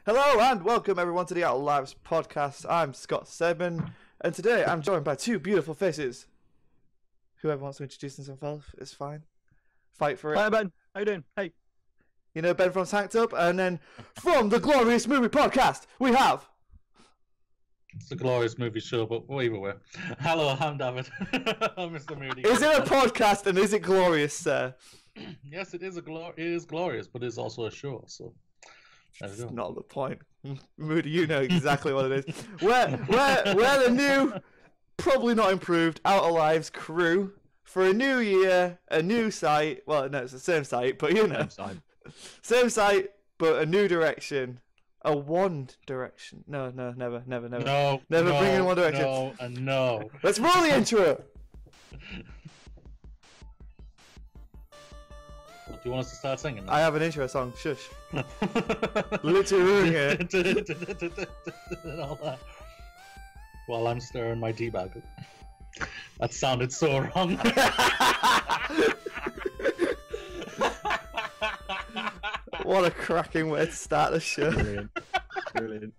Hello and welcome everyone to the OutofLives podcast. I'm Scott Sedman, and today I'm joined by two beautiful faces. Whoever wants to introduce themselves is fine. Fight for it. Hi Ben, how you doing? Hey. You know Ben from Tanked Up, and then from the Glorious Movie Podcast, we have... It's a glorious movie show, but either way. Hello, I'm David. I'm Mr. Moody. Is it a podcast and is it glorious, sir? Yes, it is glorious, but it's also a show, so... That's not the point. Moody, you know exactly what it is. We're the new, probably not improved, OutofLives crew for a new year, a new site. Well, no, it's the same site, but you know. Same site, but a new direction. A one direction. No, never. No. Never bring in one direction. No, and no. Let's roll the intro. Do you want us to start singing? I have an intro song. Shush. Literally ruining it. And all that. While I'm stirring my tea bag. That sounded so wrong. What a cracking way to start the show. Brilliant.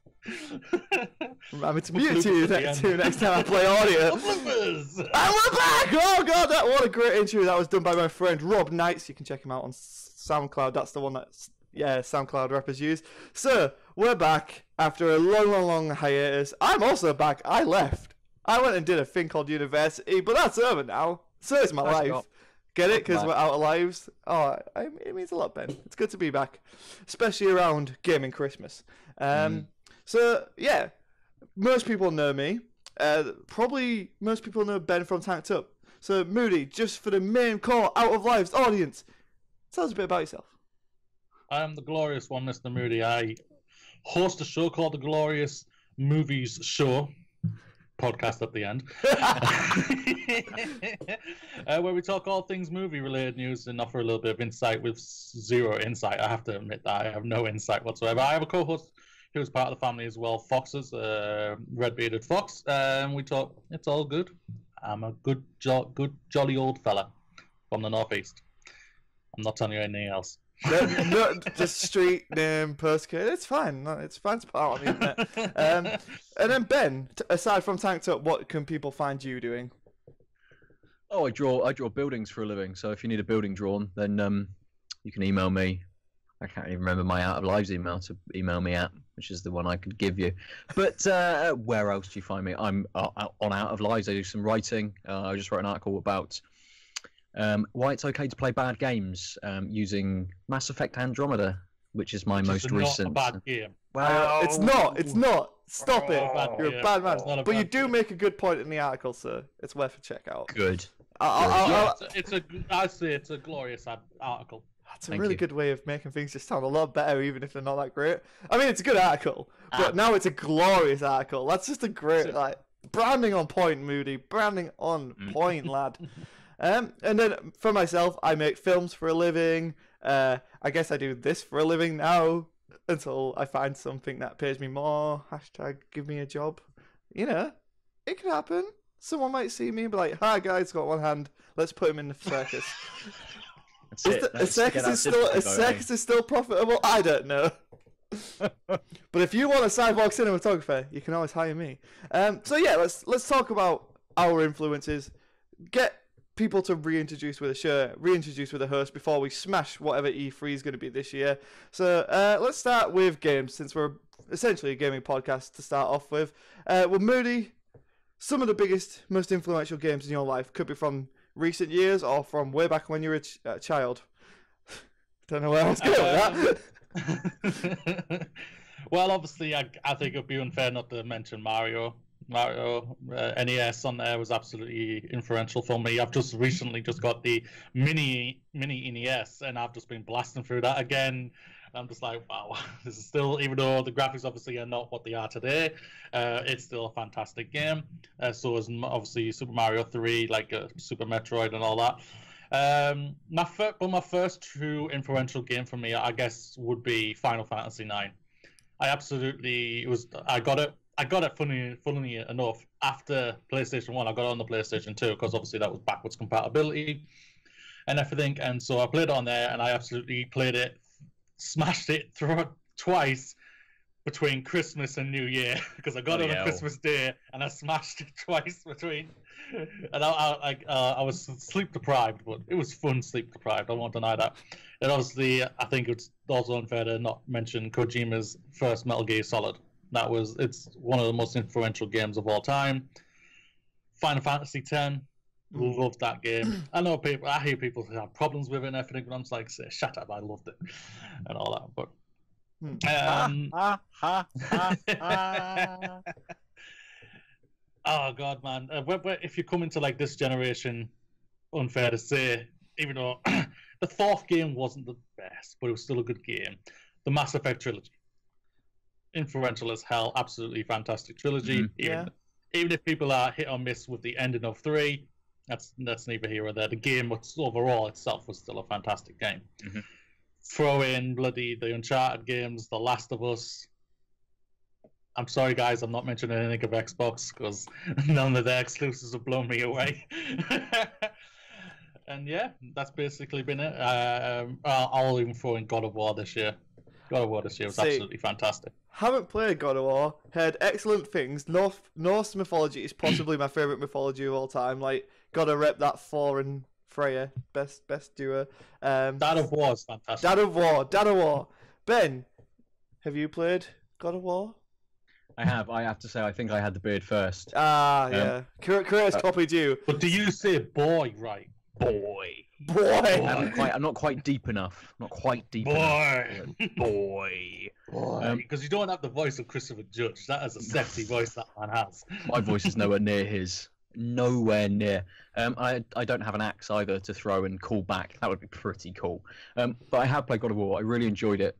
I'm having to mute you next time I play audio. OutofLives! And we're back! Oh god, what a great intro that was done by my friend Rob Knights. You can check him out on SoundCloud. That's the one that SoundCloud rappers use. So we're back after a long hiatus. I'm also back. I left. I went and did a thing called university, but that's over now. So is my life. Get it? Because we're OutofLives. Oh, it means a lot, Ben. It's good to be back, especially around gaming Christmas. So yeah, most people know me. Probably most people know Ben from Tanked Up. So Moody, just for the main core OutofLives audience, tell us a bit about yourself. I am the glorious one, Mr. Moody. I host a show called The Glorious Movies Show. Podcast at the end. Where we talk all things movie-related news and offer a little bit of insight with zero insight. I have to admit that I have no insight whatsoever. I have a co-host who's part of the family as well, Foxes, red-bearded Fox. We talk, it's all good. I'm a good jolly old fella from the northeast. I'm not telling you anything else. No, just street name, postcode. It's fine. It's fine to put out on the internet. And then Ben, aside from Tanked Up, what can people find you doing? Oh, I draw buildings for a living. So if you need a building drawn, then you can email me. I can't even remember my OutofLives email to email me at, which is the one I could give you. But where else do you find me? I'm on OutofLives. I do some writing. I just wrote an article about why it's okay to play bad games using Mass Effect Andromeda, which is my most recent. Not a bad game. Well, it's not. Stop it. You're a bad man. But you do game. make a good point in the article, so it's worth a check out. Good. I'd say it's a glorious article. That's a really good way of making things just sound a lot better, even if they're not that great. I mean, it's a good article, but now it's a glorious article. That's just a great, branding on point, Moody. Branding on point, lad. And then for myself, I make films for a living. I guess I do this for a living now until I find something that pays me more. Hashtag give me a job. You know, it could happen. Someone might see me and be like, "Hi guys, got one hand. Let's put him in the circus." A circus is still profitable. I don't know. But if you want a sidewalk cinematographer, you can always hire me. So yeah, let's talk about our influences. Get people to reintroduce with a host before we smash whatever E3 is going to be this year. So let's start with games, since we're essentially a gaming podcast to start off with. Well, Moody, some of the biggest, most influential games in your life could be from recent years or from way back when you were a child. Don't know where I was going with that. Well, obviously, I think it would be unfair not to mention Mario. NES on there was absolutely influential for me. I've just recently got the mini NES, and I've just been blasting through that again. I'm just like, wow, this is still, even though the graphics obviously are not what they are today, it's still a fantastic game. So is obviously Super Mario 3, like Super Metroid and all that. My first true influential game for me, I guess, would be Final Fantasy 9. I got it funnily enough after PlayStation 1. I got it on the PlayStation 2 because obviously that was backwards compatibility and everything. And so I played it on there and I absolutely played it, smashed it through it twice between Christmas and New Year because I got it on Christmas Day and I smashed it twice between. And I was sleep deprived, but it was fun sleep deprived. I won't deny that. And obviously, I think it's also unfair to not mention Kojima's first Metal Gear Solid. It's one of the most influential games of all time. Final Fantasy X, loved that game. I hear people have problems with it and everything, but I'm just like, shut up, I loved it and all that. But oh god, man! If you come into like this generation, unfair to say, even though the fourth game wasn't the best, but it was still a good game. The Mass Effect trilogy, influential as hell, absolutely fantastic trilogy. Even if people are hit or miss with the ending of 3, that's neither here or there. The game overall itself was still a fantastic game. Throw in the Uncharted games, The Last of Us. I'm sorry, guys, I'm not mentioning anything of Xbox because none of their exclusives have blown me away. And yeah, that's basically been it. I'll even throw in God of War this year. God of War this year was absolutely fantastic. Haven't played God of War, heard excellent things. Norse mythology is possibly my favourite mythology of all time. Like, gotta rep that Thor and Freya, best duo. Dad of War is fantastic. Dad of War. Ben, have you played God of War? I have. I have to say, I think I had the beard first. Yeah. Creators copied you. But do you say boy right? Boy. I'm not quite deep enough. Not quite deep enough. Boy. Because you don't have the voice of Christopher Judge. That is a sexy voice that man has. My voice is nowhere near his. Nowhere near. I don't have an axe either to throw and call back. That would be pretty cool. But I have played God of War. I really enjoyed it.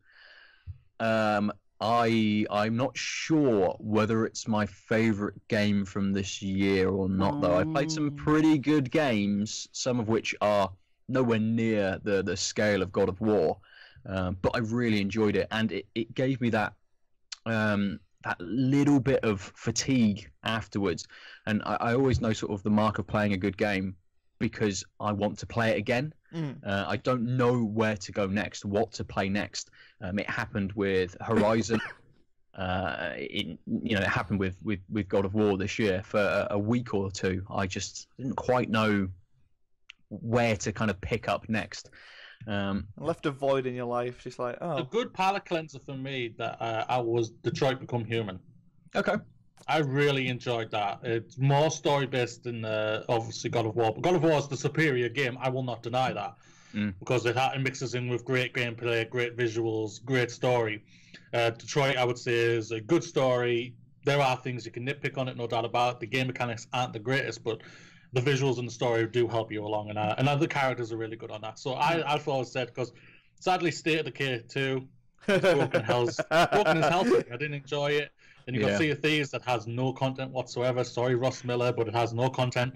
I'm not sure whether it's my favorite game from this year or not, though. I played some pretty good games, some of which are nowhere near the scale of God of War, but I really enjoyed it, and it gave me that little bit of fatigue afterwards. And I always know sort of the mark of playing a good game because I want to play it again. I don't know where to go next, what to play next. It happened with Horizon. It happened with God of War this year for a week or two. I just didn't quite know where to kind of pick up next. Left a void in your life, just like A good palate cleanser for me that I was Detroit Become Human. Okay. I really enjoyed that. It's more story based than obviously God of War. But God of War is the superior game. I will not deny that because it mixes in with great gameplay, great visuals, great story. Detroit, I would say, is a good story. There are things you can nitpick on it, no doubt about it. The game mechanics aren't the greatest, but the visuals and the story do help you along, and other characters are really good on that. So I've always said, because sadly State of Decay 2 broken as hell. I didn't enjoy it. Then you got Sea of Thieves that has no content whatsoever. Sorry, Ross Miller, but it has no content.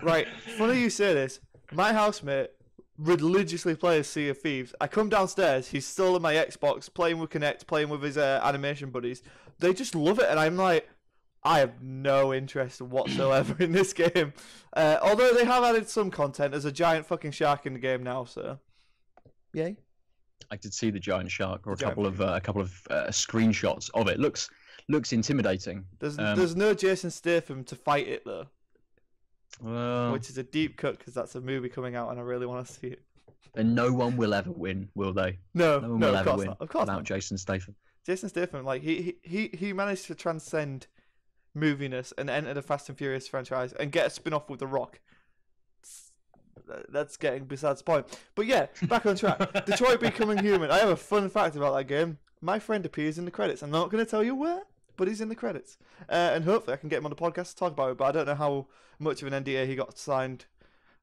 Right. Funny you say this. My housemate religiously plays Sea of Thieves. I come downstairs, he's still on my Xbox, playing with Kinect, playing with his animation buddies. They just love it, and I'm like, I have no interest whatsoever in this game. Although they have added some content. There's a giant fucking shark in the game now, so yay. I did see the giant shark, or a couple of screenshots of it. Looks intimidating. There's no Jason Statham to fight it though, which is a deep cut because that's a movie coming out and I really want to see it. And no one will ever win, will they? No one will ever win not. Of course without not. Jason Statham. Jason Statham, like he managed to transcend moviness and enter the Fast and Furious franchise and get a spin-off with The Rock. That's getting besides the point. But yeah, back on track. Detroit Becoming Human. I have a fun fact about that game. My friend appears in the credits. I'm not going to tell you where, but he's in the credits. And hopefully I can get him on the podcast to talk about it, but I don't know how much of an NDA he got signed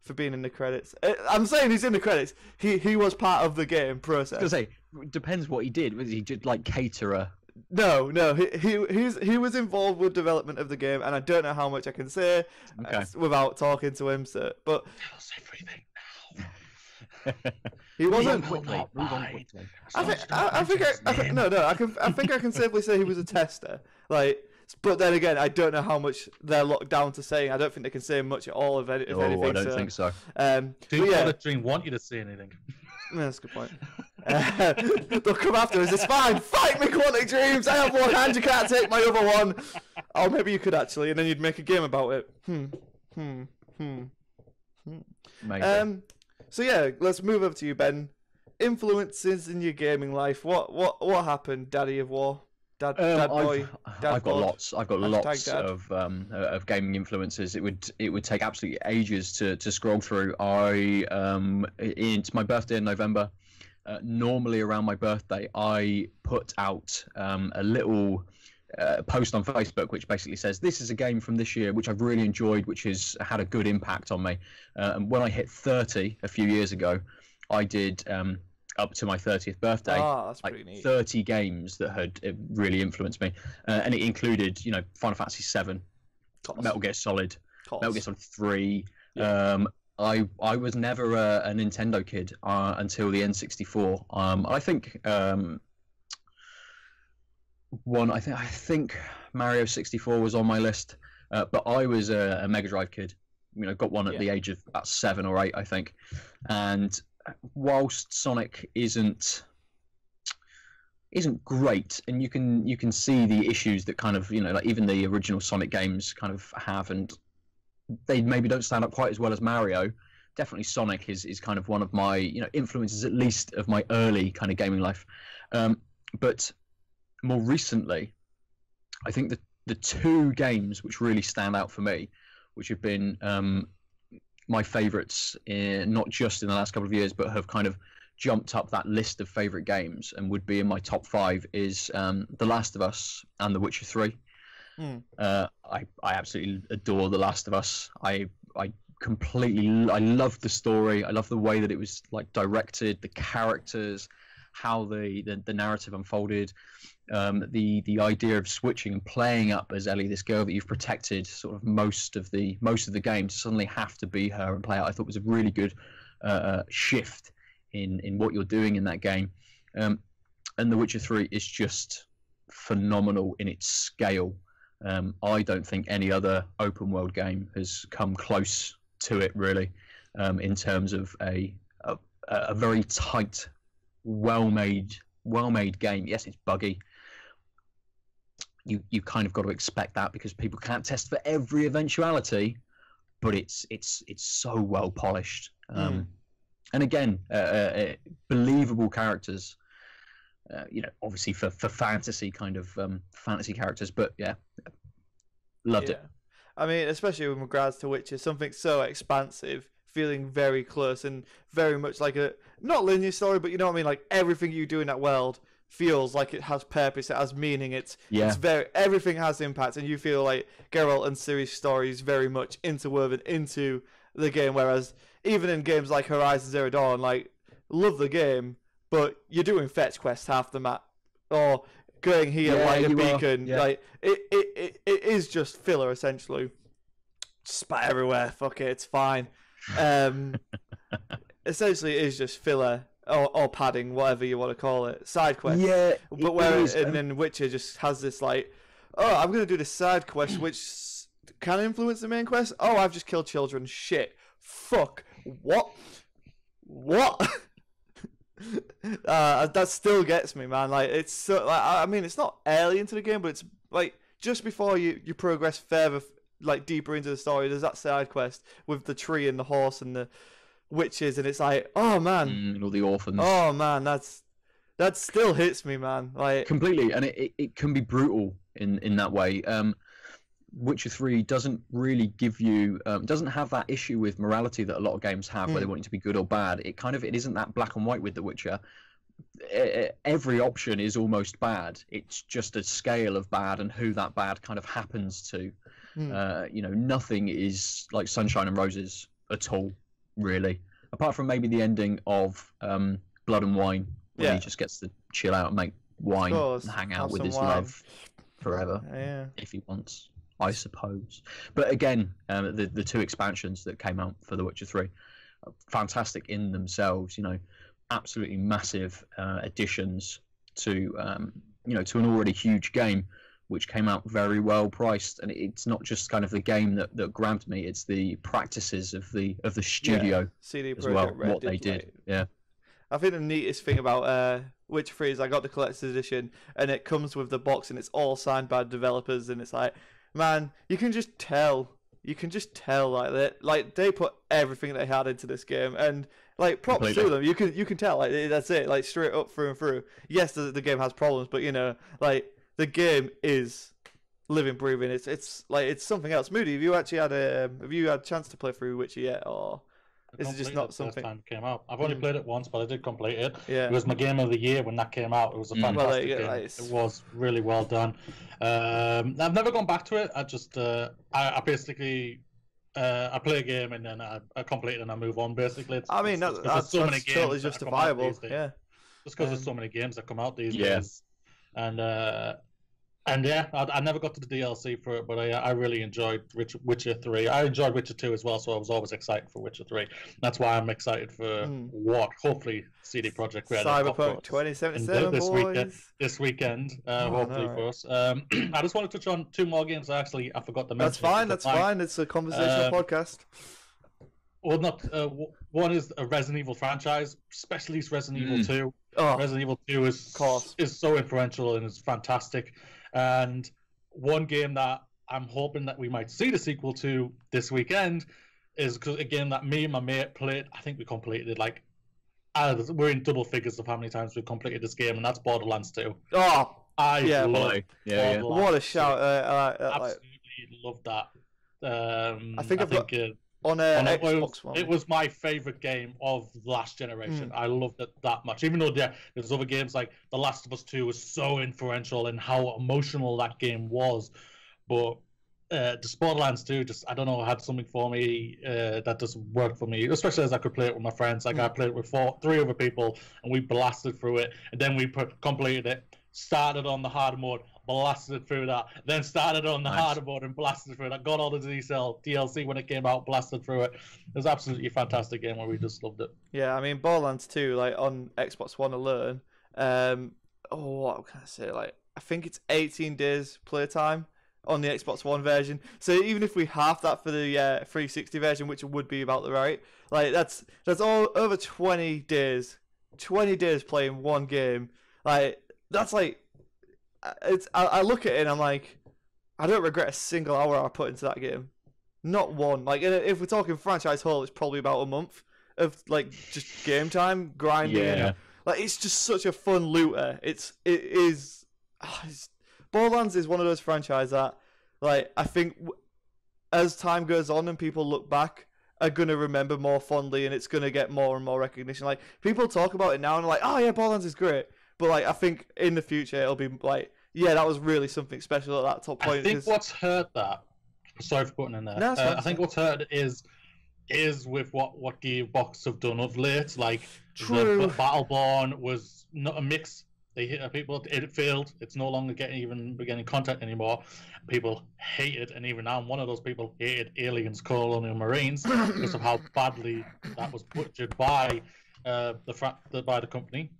for being in the credits. I'm saying he's in the credits. He was part of the game process. I was going to say, depends what he did. Was he just like caterer? No. He was involved with development of the game, and I don't know how much I can say without talking to him. So, but tell us everything now. He wasn't. I think I can safely say he was a tester. Like, but then again, I don't know how much they're locked down to saying. I don't think they can say much at all if anything. I don't think so. Do you want the dream want you to say anything? Yeah, that's a good point. They'll come after us. It's fine. Fight me, Quantic Dreams. I have one hand. You can't take my other one. Oh, maybe you could actually, and then you'd make a game about it. Maybe. So yeah, let's move over to you, Ben. Influences in your gaming life. What happened, Daddy of War? Dad boy. I've got bod. lots. I've got lots of gaming influences. It would take absolutely ages to scroll through. It's my birthday in November. Normally around my birthday, I put out a little post on Facebook which basically says this is a game from this year which I've really enjoyed, which has had a good impact on me. And when I hit 30 a few years ago, I did up to my 30th birthday, that's like pretty neat. 30 games that had really influenced me, and it included, Final Fantasy 7, Metal Gear Solid, Metal Gear Solid 3. Yeah. I was never a Nintendo kid until the N64. I think I think Mario 64 was on my list, but I was a Mega Drive kid. Got one at the age of about 7 or 8, I think. And whilst Sonic isn't great, and you can see the issues that kind of like even the original Sonic games kind of have, and they maybe don't stand up quite as well as Mario. Definitely Sonic is kind of one of my influences, at least of my early kind of gaming life. But more recently, I think the two games which really stand out for me, which have been my favourites, not just in the last couple of years, but have kind of jumped up that list of favourite games and would be in my top 5, is The Last of Us and The Witcher 3. I absolutely adore The Last of Us. I love the story. I love the way that it was like directed, the characters, how the narrative unfolded, the idea of switching and playing up as Ellie, this girl that you've protected sort of most of the game, to suddenly have to be her and play out, I thought was a really good shift in what you're doing in that game. And The Witcher 3 is just phenomenal in its scale. I don't think any other open world game has come close to it, really, in terms of a very tight, well made game. Yes, it's buggy. You kind of got to expect that because people can't test for every eventuality, but it's so well polished. And again, believable characters. Obviously for fantasy kind of fantasy characters, but yeah, loved it. I mean, especially with regards to Witcher, something so expansive, feeling very close and very much like a not linear story, but you know what I mean. Like everything you do in that world feels like it has purpose, it has meaning. It's very, everything has impact, and you feel like Geralt and Ciri's story is very much interwoven into the game. Whereas even in games like Horizon Zero Dawn, like love the game, but you're doing fetch quests half the map, or going here like a beacon. Like it is just filler essentially. Spat everywhere. Fuck it, it's fine. Essentially, it is just filler or padding, whatever you want to call it. Side quest. Yeah, but and then Witcher just has this like, oh, I'm gonna do this side quest which can influence the main quest. Oh, I've just killed children. Shit. Fuck. What? That still gets me, man. Like it's so, like, I mean, it's not alien to the game, but it's like just before you progress further, like deeper into the story, there's that side quest with the tree and the horse and the witches, and it's like, oh man, and all the orphans. Oh man, that still hits me, man. Like completely, and it can be brutal in that way. Witcher 3 doesn't really give you doesn't have that issue with morality that a lot of games have, where they want you to be good or bad. It isn't that black and white with The Witcher. Every option is almost bad. It's just a scale of bad and who that bad kind of happens to. Nothing is like sunshine and roses at all, really, apart from maybe the ending of Blood and Wine, where he just gets to chill out and make wine and hang out with his love forever if he wants, I suppose. But again, the two expansions that came out for The Witcher 3 are fantastic in themselves. Absolutely massive additions to to an already huge game, which came out very well priced. And it's not just kind of the game that grabbed me; it's the practices of the studio CD as well, Red what they did. Yeah. I think the neatest thing about Witcher 3 is I got the collector's edition, and it comes with the box, and it's all signed by developers, and it's like, man, you can just tell. You can just tell like they put everything they had into this game, and like props to them. You can tell, like that's it, like straight up through and through. Yes, the game has problems, but you know, like the game is living, breathing. It's like it's something else. Moody, have you actually had a chance to play through Witcher yet, or is it just not something? First time it came out. I've only played it once, but I did complete it. Yeah. It was my game of the year when that came out. It was a fantastic game. It was really well done. I've never gone back to it. I just I basically I play a game and then I complete it and I move on. Basically, that's so many games totally justifiable. Yeah. Just because there's so many games that come out these days, and yeah, I never got to the DLC for it, but I really enjoyed Witcher 3. I enjoyed Witcher 2 as well, so I was always excited for Witcher 3. That's why I'm excited for what hopefully CD Projekt Red Cyberpunk 2077 this weekend, hopefully for us. I just want to touch on 2 more games. I forgot to mention. That's fine. It's a conversational podcast. Well, not one is a Resident Evil franchise, especially Resident Evil 2. Oh, Resident Evil 2 is so influential and is fantastic. And one game that I'm hoping that we might see the sequel to this weekend is a game that me and my mate played. I think we completed like we're in double figures of how many times we've completed this game, and that's Borderlands 2. Oh, I love what a shout! Absolutely love that. I think on Xbox One. It was my favorite game of last generation. I loved it that much. Even though there's other games like The Last of Us 2 was so influential in how emotional that game was. But the Borderlands 2 I don't know, had something for me that just worked for me, especially as I could play it with my friends. Like I played it with 3 other people and we blasted through it, and then we completed it, started on the hard mode, blasted through that, then started on the harder mode and blasted through that, got all the DLC when it came out, blasted through it. It was absolutely a fantastic game where we just loved it. Yeah, I mean, Borderlands 2, like on Xbox One alone, what can I say? Like, I think it's 18 days playtime on the Xbox One version. So even if we half that for the 360 version, which would be about the right, like that's all over 20 days. 20 days playing one game. Like that's like. I look at it and I'm like, I don't regret a single hour I put into that game, not one. Like if we're talking franchise whole, it's probably about a month of like just game time grinding. Yeah. Like it's just such a fun looter. It is. Borderlands is one of those franchises that, like, I think as time goes on and people look back, are gonna remember more fondly, and it's gonna get more and more recognition. Like people talk about it now and are like, oh yeah, Borderlands is great. But like, I think in the future it'll be like, yeah, that was really something special at that top point. I think what's hurt that. Sorry for putting in there. No, I think what's hurt is with what Gearbox have done of late. Like the Battleborn was not a mix. They hit people. It failed. It's no longer getting content anymore. People hate it, and even now, I'm one of those people hated Aliens: Colonial Marines because of how badly that was butchered by the company.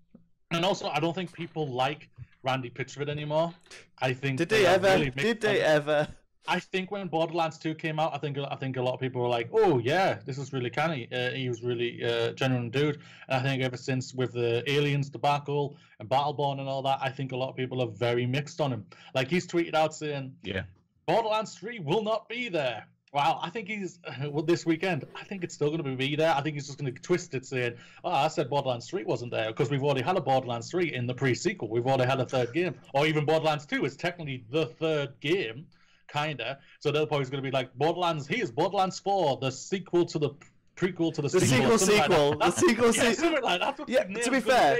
And also, I don't think people like Randy Pitchford anymore. I think Did they ever? I think when Borderlands 2 came out, I think a lot of people were like, "Oh yeah, this is really canny." He was really genuine dude. And I think ever since with the Aliens debacle and Battleborn and all that, I think a lot of people are very mixed on him. Like he's tweeted out saying, "Yeah, Borderlands 3 will not be there." Wow, I think he's this weekend. I think it's still going to be there. I think he's just going to twist it, saying, "Oh, I said Borderlands 3 wasn't there because we've already had a Borderlands 3 in the pre-sequel. We've already had a third game, or even Borderlands 2 is technically the third game, kinda." So they're probably going to be like, "Borderlands, here's Borderlands 4, the sequel to the prequel to the sequel." The sequel. Something like that. Yeah. To be fair,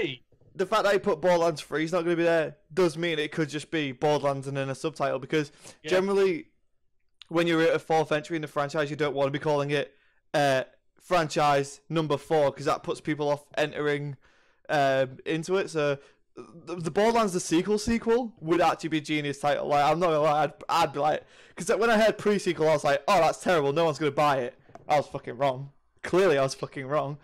the fact that he put Borderlands 3 is not going to be there does mean it could just be Borderlands and then a subtitle, because generally, when you're at a 4th entry in the franchise, you don't want to be calling it franchise number 4, because that puts people off entering into it. So the Borderlands the sequel would actually be a genius title. Like, I'm not gonna lie, I'd be like, because when I heard pre-sequel, I was like, oh, that's terrible, no one's gonna buy it. I was fucking wrong. Clearly I was fucking wrong.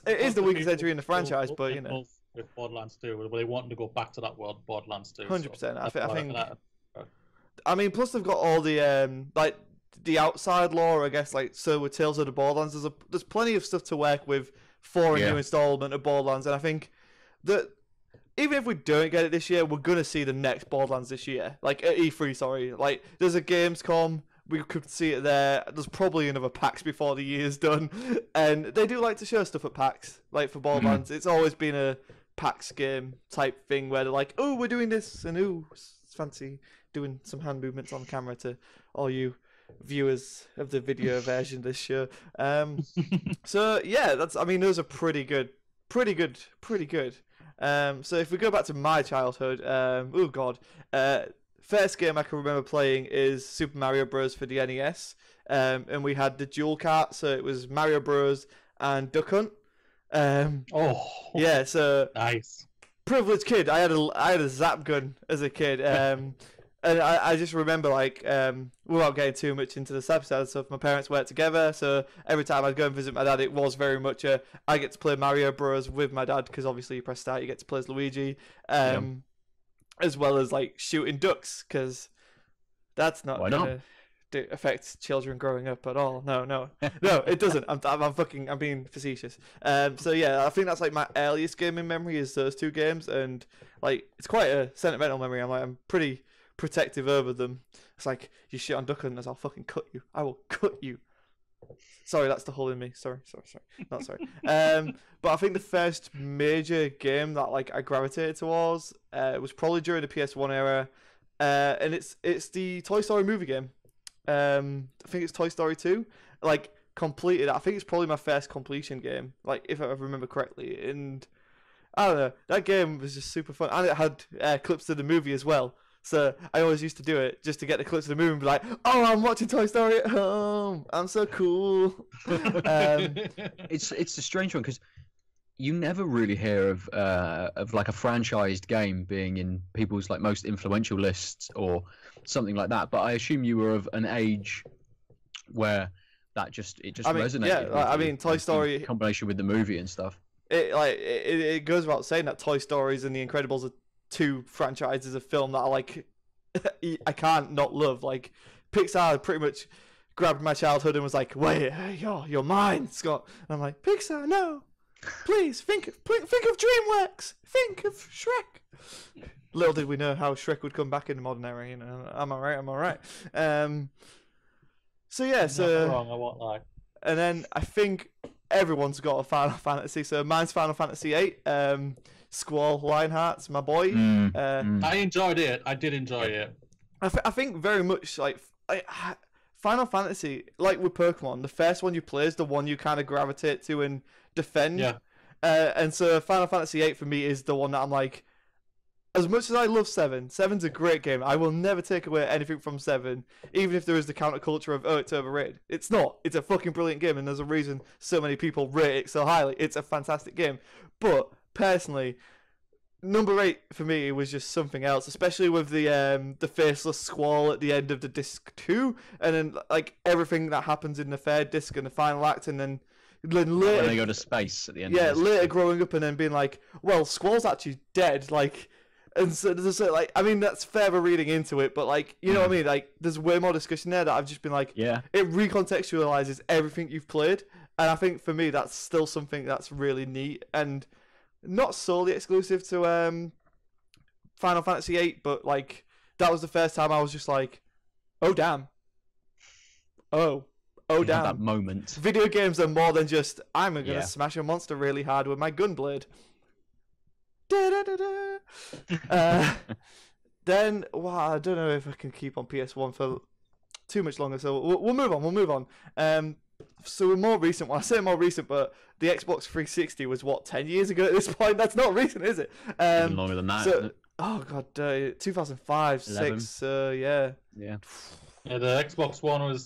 It is the weakest entry in the franchise, but you know, with Borderlands 2, they wanting to go back to that world, Borderlands 2. 100%. I think I mean, plus they've got all the like the outside lore, I guess. Like, so with Tales of the Borderlands, there's plenty of stuff to work with for a new installment of Borderlands, and I think that even if we don't get it this year, we're gonna see the next Borderlands this year, like at E3. Sorry, like there's a Gamescom. We could see it there. There's probably another PAX before the year's done, and they do like to show stuff at PAX. Like for Borderlands, it's always been a PAX game type thing where they're like, "Oh, we're doing this," and "Oh, it's fancy doing some hand movements on camera to all you viewers of the video version of this show." So yeah, those are pretty good. So if we go back to my childhood, first game I can remember playing is Super Mario Bros. For the NES, and we had the dual cart, so it was Mario Bros. And Duck Hunt. Yeah, so nice. Privileged kid. I had a zap gun as a kid, and I just remember, like, without getting too much into the sad side stuff, my parents worked together, so every time I'd go and visit my dad, it was very much I get to play Mario Bros. With my dad, because obviously you press start, you get to play as Luigi. As well as like shooting ducks, because that's not gonna affect children growing up at all. No, it doesn't. I'm being facetious. So yeah, I think that's like my earliest gaming memory is those two games, and like it's quite a sentimental memory. I'm pretty protective over them. It's like, you shit on Duck Hunters, I'll fucking cut you. I will cut you. Sorry, that's the hole in me. Sorry. Not sorry. But I think the first major game that like I gravitated towards was probably during the PS1 era, and it's the Toy Story movie game. I think it's Toy Story 2. Like, completed. I think it's probably my first completion game, like if I remember correctly. And I don't know, that game was just super fun, and it had clips of the movie as well. So I always used to do it just to get the clips of the movie and be like, "Oh, I'm watching Toy Story at home. I'm so cool." It's a strange one because you never really hear of like a franchised game being in people's like most influential lists or something like that. But I assume you were of an age where that just resonated. Yeah, I mean, Toy Story in combination with the movie and stuff. It goes without saying that Toy Stories and The Incredibles are two franchises of film that I like. I can't not love. Like, Pixar pretty much grabbed my childhood and was like, "Wait, you're mine, Scott." And I'm like, "Pixar, no, please think of DreamWorks, think of Shrek." Little did we know how Shrek would come back in the modern era. You know, am I right? So yeah, Not wrong, I won't lie. And then I think everyone's got a Final Fantasy. So mine's Final Fantasy VIII. Squall Lionheart's my boy. I enjoyed it. I did enjoy it. I think very much like Final Fantasy, like with Pokemon, the first one you play is the one you kind of gravitate to and defend. Yeah. And so Final Fantasy VIII for me is the one that I'm like, as much as I love 7's a great game. I will never take away anything from 7, even if there is the counterculture of, "Oh, it's overrated." It's not. It's a fucking brilliant game, and there's a reason so many people rate it so highly. It's a fantastic game. But personally, number 8 for me was just something else, especially with the faceless Squall at the end of the disc 2, and then like everything that happens in the third disc and the final act, and then later when they go to space at the end. Yeah, later growing up and then being like, "Well, Squall's actually dead," like. And so like, I mean, that's further reading into it, but like, you know what I mean? Like, there's way more discussion there that I've just been like, yeah, it recontextualizes everything you've played, and I think for me that's still something that's really neat and not solely exclusive to Final Fantasy VIII, but like that was the first time I was just like, "Oh damn, oh damn." That moment. Video games are more than just I'm gonna smash a monster really hard with my gunblade. Then, well, I don't know if I can keep on PS1 for too much longer, so we'll move on. So a more recent one, I say more recent, but the Xbox 360 was what, 10 years ago at this point? That's not recent, is it? Even longer than that. So, oh god, 2005, 6, yeah. Yeah, the Xbox One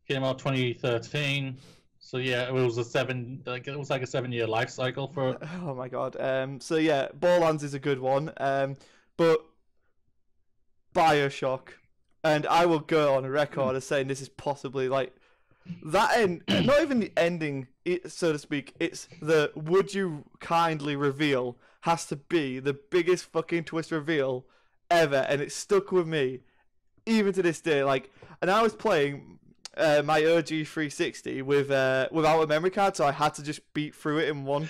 came out 2013. So yeah, it was a 7-year life cycle for it. Oh my god. So yeah, Borderlands is a good one. But BioShock, and I will go on record as saying this is possibly like that end. Not even the ending, so to speak. It's the "would you kindly" reveal has to be the biggest fucking twist reveal ever, and it stuck with me even to this day. Like, and I was playing my OG 360 without a memory card, so I had to just beat through it in one.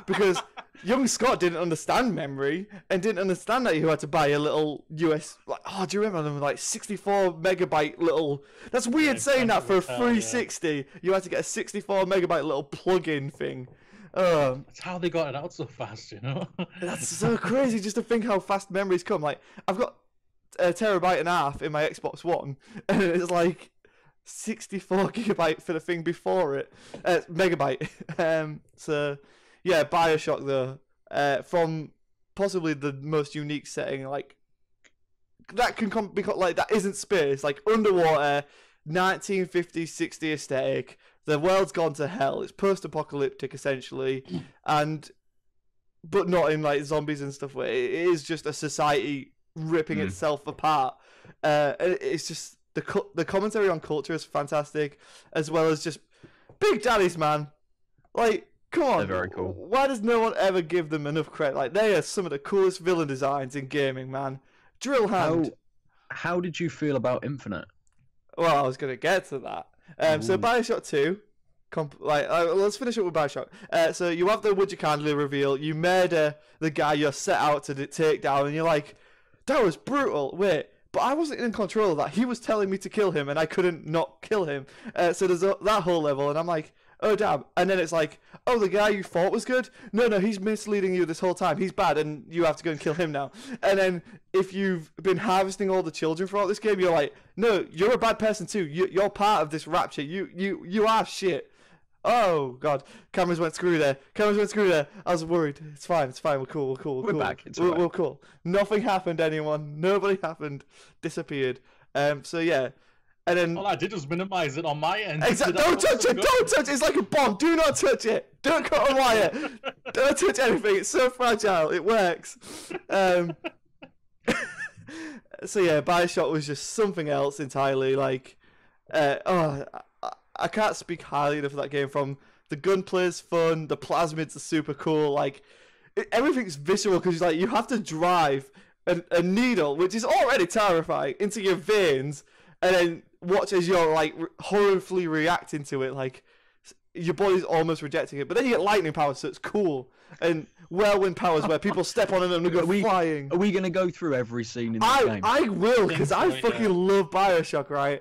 Because young Scott didn't understand memory and didn't understand that you had to buy a little US. Like, oh, do you remember them? Like 64 megabyte little. That's weird saying that for a 360. Yeah. You had to get a 64 megabyte little plug-in thing. That's how they got it out so fast, you know. That's so crazy just to think how fast memories come. Like, I've got a terabyte and a half in my Xbox One, and it's like 64 gigabyte for the thing before it, megabyte. So yeah, BioShock though, from possibly the most unique setting, like that can become like that isn't space, like underwater, 1950s, 60s aesthetic. The world's gone to hell. It's post-apocalyptic essentially, but not in like zombies and stuff. Where it is just a society ripping itself apart. It's just the commentary on culture is fantastic, as well as just big daddies, man. Like, come on, they're very cool. Why does no one ever give them enough credit? Like, they are some of the coolest villain designs in gaming, man. Drill hand. How did you feel about Infinite? Well, I was gonna get to that. So BioShock 2, let's finish up with BioShock. So you have the would you kindly reveal. You murder the guy you're set out to take down, and you're like, that was brutal. Wait, but I wasn't in control of that. He was telling me to kill him, and I couldn't not kill him. So there's that whole level, and I'm like, oh damn. And then it's like, oh, the guy you thought was good? No, he's misleading you this whole time. He's bad, and you have to go and kill him now. And then if you've been harvesting all the children throughout this game, you're like, no, you're a bad person too. You're part of this rapture. You are shit. Oh god, cameras went screw there. I was worried. It's fine. We're cool. We're back. We're cool. Nothing happened. Anyone? Nobody happened. Disappeared. So yeah. And then all I did was minimize it on my end. Exactly. Don't touch it. It's like a bomb. Do not touch it. Don't cut a wire. Don't touch anything. It's so fragile. It works. So yeah, BioShock was just something else entirely. Like, I can't speak highly enough of that game. From the gunplay's fun, the plasmids are super cool. Like, everything's visceral because like you have to drive a needle, which is already terrifying, into your veins, and then watch as you're like horribly reacting to it. Like, your body's almost rejecting it, but then you get lightning powers, so it's cool. And whirlwind powers where people step on it and go flying. Are we going to go through every scene in the game? I will, because I fucking love BioShock, right?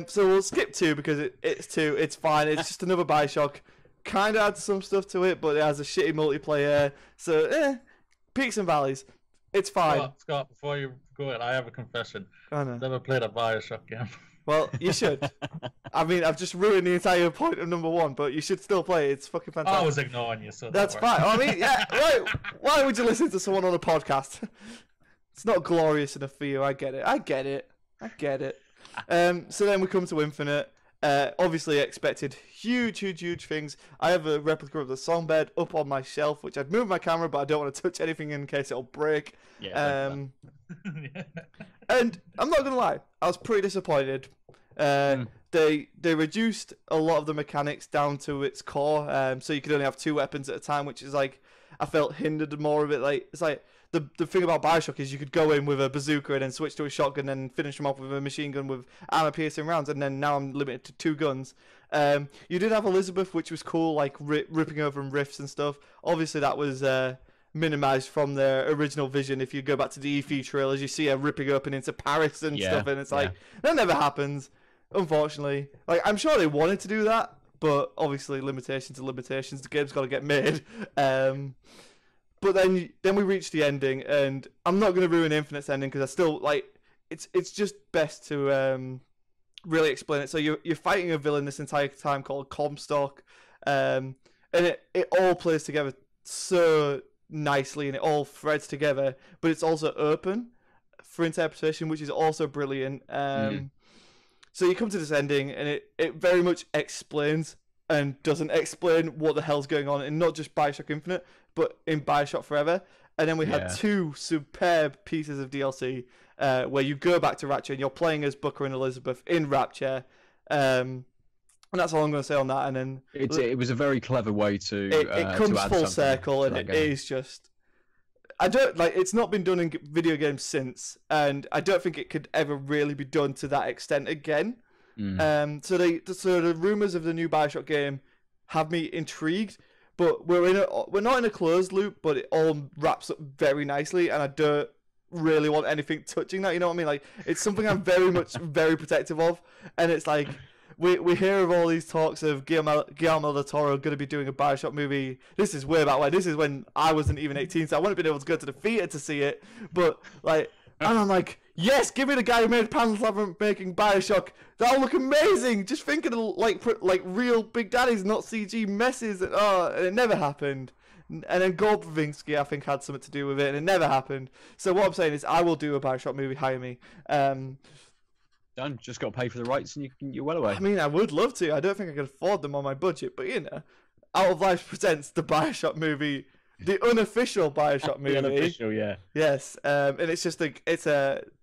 So we'll skip 2 because it's 2. It's fine. It's just another BioShock. Kind of adds some stuff to it, but it has a shitty multiplayer. So, peaks and valleys. It's fine. Scott, before you go in, I have a confession. I know. I've never played a BioShock game. Well, you should. I mean, I've just ruined the entire point of number 1, but you should still play it. It's fucking fantastic. I was ignoring you, so that's fine. I mean, yeah, right. Why would you listen to someone on a podcast? It's not glorious enough for you. I get it. So then we come to Infinite. Obviously expected huge things. I have a replica of the songbed up on my shelf, which I'd move my camera, but I don't want to touch anything in case it'll break. Yeah. And I'm not gonna lie, I was pretty disappointed. They reduced a lot of the mechanics down to its core, so you could only have 2 weapons at a time, which is like, I felt hindered more of it. Like, it's like the thing about BioShock is you could go in with a bazooka and then switch to a shotgun and finish them off with a machine gun with armor-piercing rounds, and then now I'm limited to 2 guns. You did have Elizabeth, which was cool, like ripping over in rifts and stuff. Obviously, that was minimized from the original vision. If you go back to the E3 trailers, you see her ripping open into Paris and stuff, and it's like, that never happens, unfortunately. Like, I'm sure they wanted to do that, but obviously limitations are limitations. The game's got to get made. But then we reach the ending, and I'm not going to ruin Infinite's ending because I still, like, it's just best to really explain it. So you're fighting a villain this entire time called Comstock, and it all plays together so nicely, and it all threads together, but it's also open for interpretation, which is also brilliant. So you come to this ending, and it very much explains and doesn't explain what the hell's going on in not just BioShock Infinite, but in BioShock Forever. And then we had 2 superb pieces of DLC where you go back to Rapture and you're playing as Booker and Elizabeth in Rapture. And that's all I'm going to say on that. And then it was a very clever way to it comes to add full circle, and it game. is just, I don't like, it's not been done in video games since, and I don't think it could ever really be done to that extent again. So the rumors of the new Bioshock game have me intrigued, but we're not in a closed loop, but it all wraps up very nicely, and I don't really want anything touching that. You know what I mean? Like, it's something I'm very protective of, and it's like we hear of all these talks of Guillermo del Toro going to be doing a Bioshock movie. This is way back when. This is when I wasn't even 18, so I wouldn't have been able to go to the theater to see it. But like, and I'm like, yes, give me the guy who made Pan's Labyrinth making Bioshock. That'll look amazing. Just thinking of like real Big Daddies, not CG messes. And it never happened. And then Gorbavinsky, I think, had something to do with it, and it never happened. So what I'm saying is, I will do a Bioshock movie. Hire me. Done. Just got to pay for the rights, and you're well away. I mean, I would love to. I don't think I could afford them on my budget, but you know, Out of Lives presents the Bioshock movie, the unofficial Bioshock movie. The unofficial, yeah. Yes, and it's just an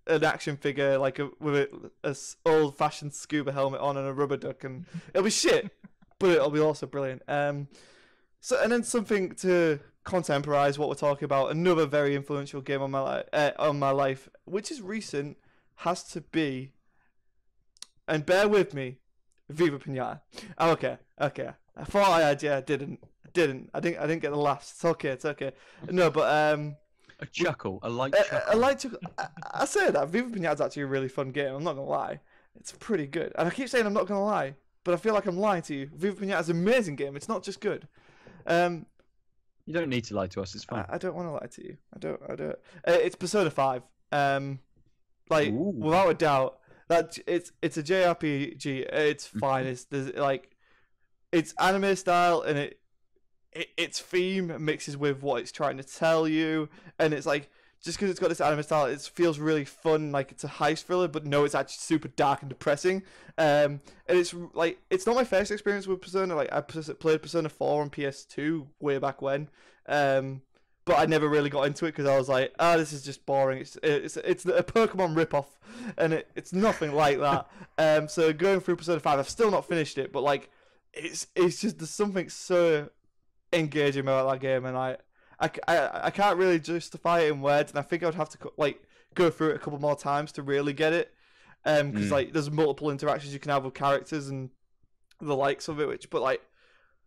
action figure with a old-fashioned scuba helmet on and a rubber duck, and it'll be shit, but it'll be also brilliant. So and then something to contemporize what we're talking about. Another very influential game on my life, which is recent, has to be. And bear with me, Viva Pinata. Oh, okay. I thought I had, yeah, didn't. I didn't get the laughs. It's okay. No, but a chuckle, a light chuckle. A light chuckle. I say that Viva Pinata's actually a really fun game. I'm not gonna lie, it's pretty good. And I keep saying I'm not gonna lie, but I feel like I'm lying to you. Viva Pinata's an amazing game. It's not just good. You don't need to lie to us. It's fine. I don't want to lie to you. I don't. It's Persona 5. Ooh. Without a doubt. That it's a JRPG. It's fine. It's anime style, and its theme mixes with what it's trying to tell you, and it's like, just because it's got this anime style, it feels really fun. Like, it's a heist thriller, but no, it's actually super dark and depressing. And it's like, it's not my first experience with Persona. Like, I played Persona 4 on PS2 way back when. But I never really got into it because I was like, this is just boring. It's a Pokemon ripoff, and it's nothing like that. So going through Persona 5, I've still not finished it, but like, it's just, there's something so engaging about that game, and I can't really justify it in words, and I think I would have to like go through it a couple more times to really get it, because like there's multiple interactions you can have with characters and the likes of it. But like,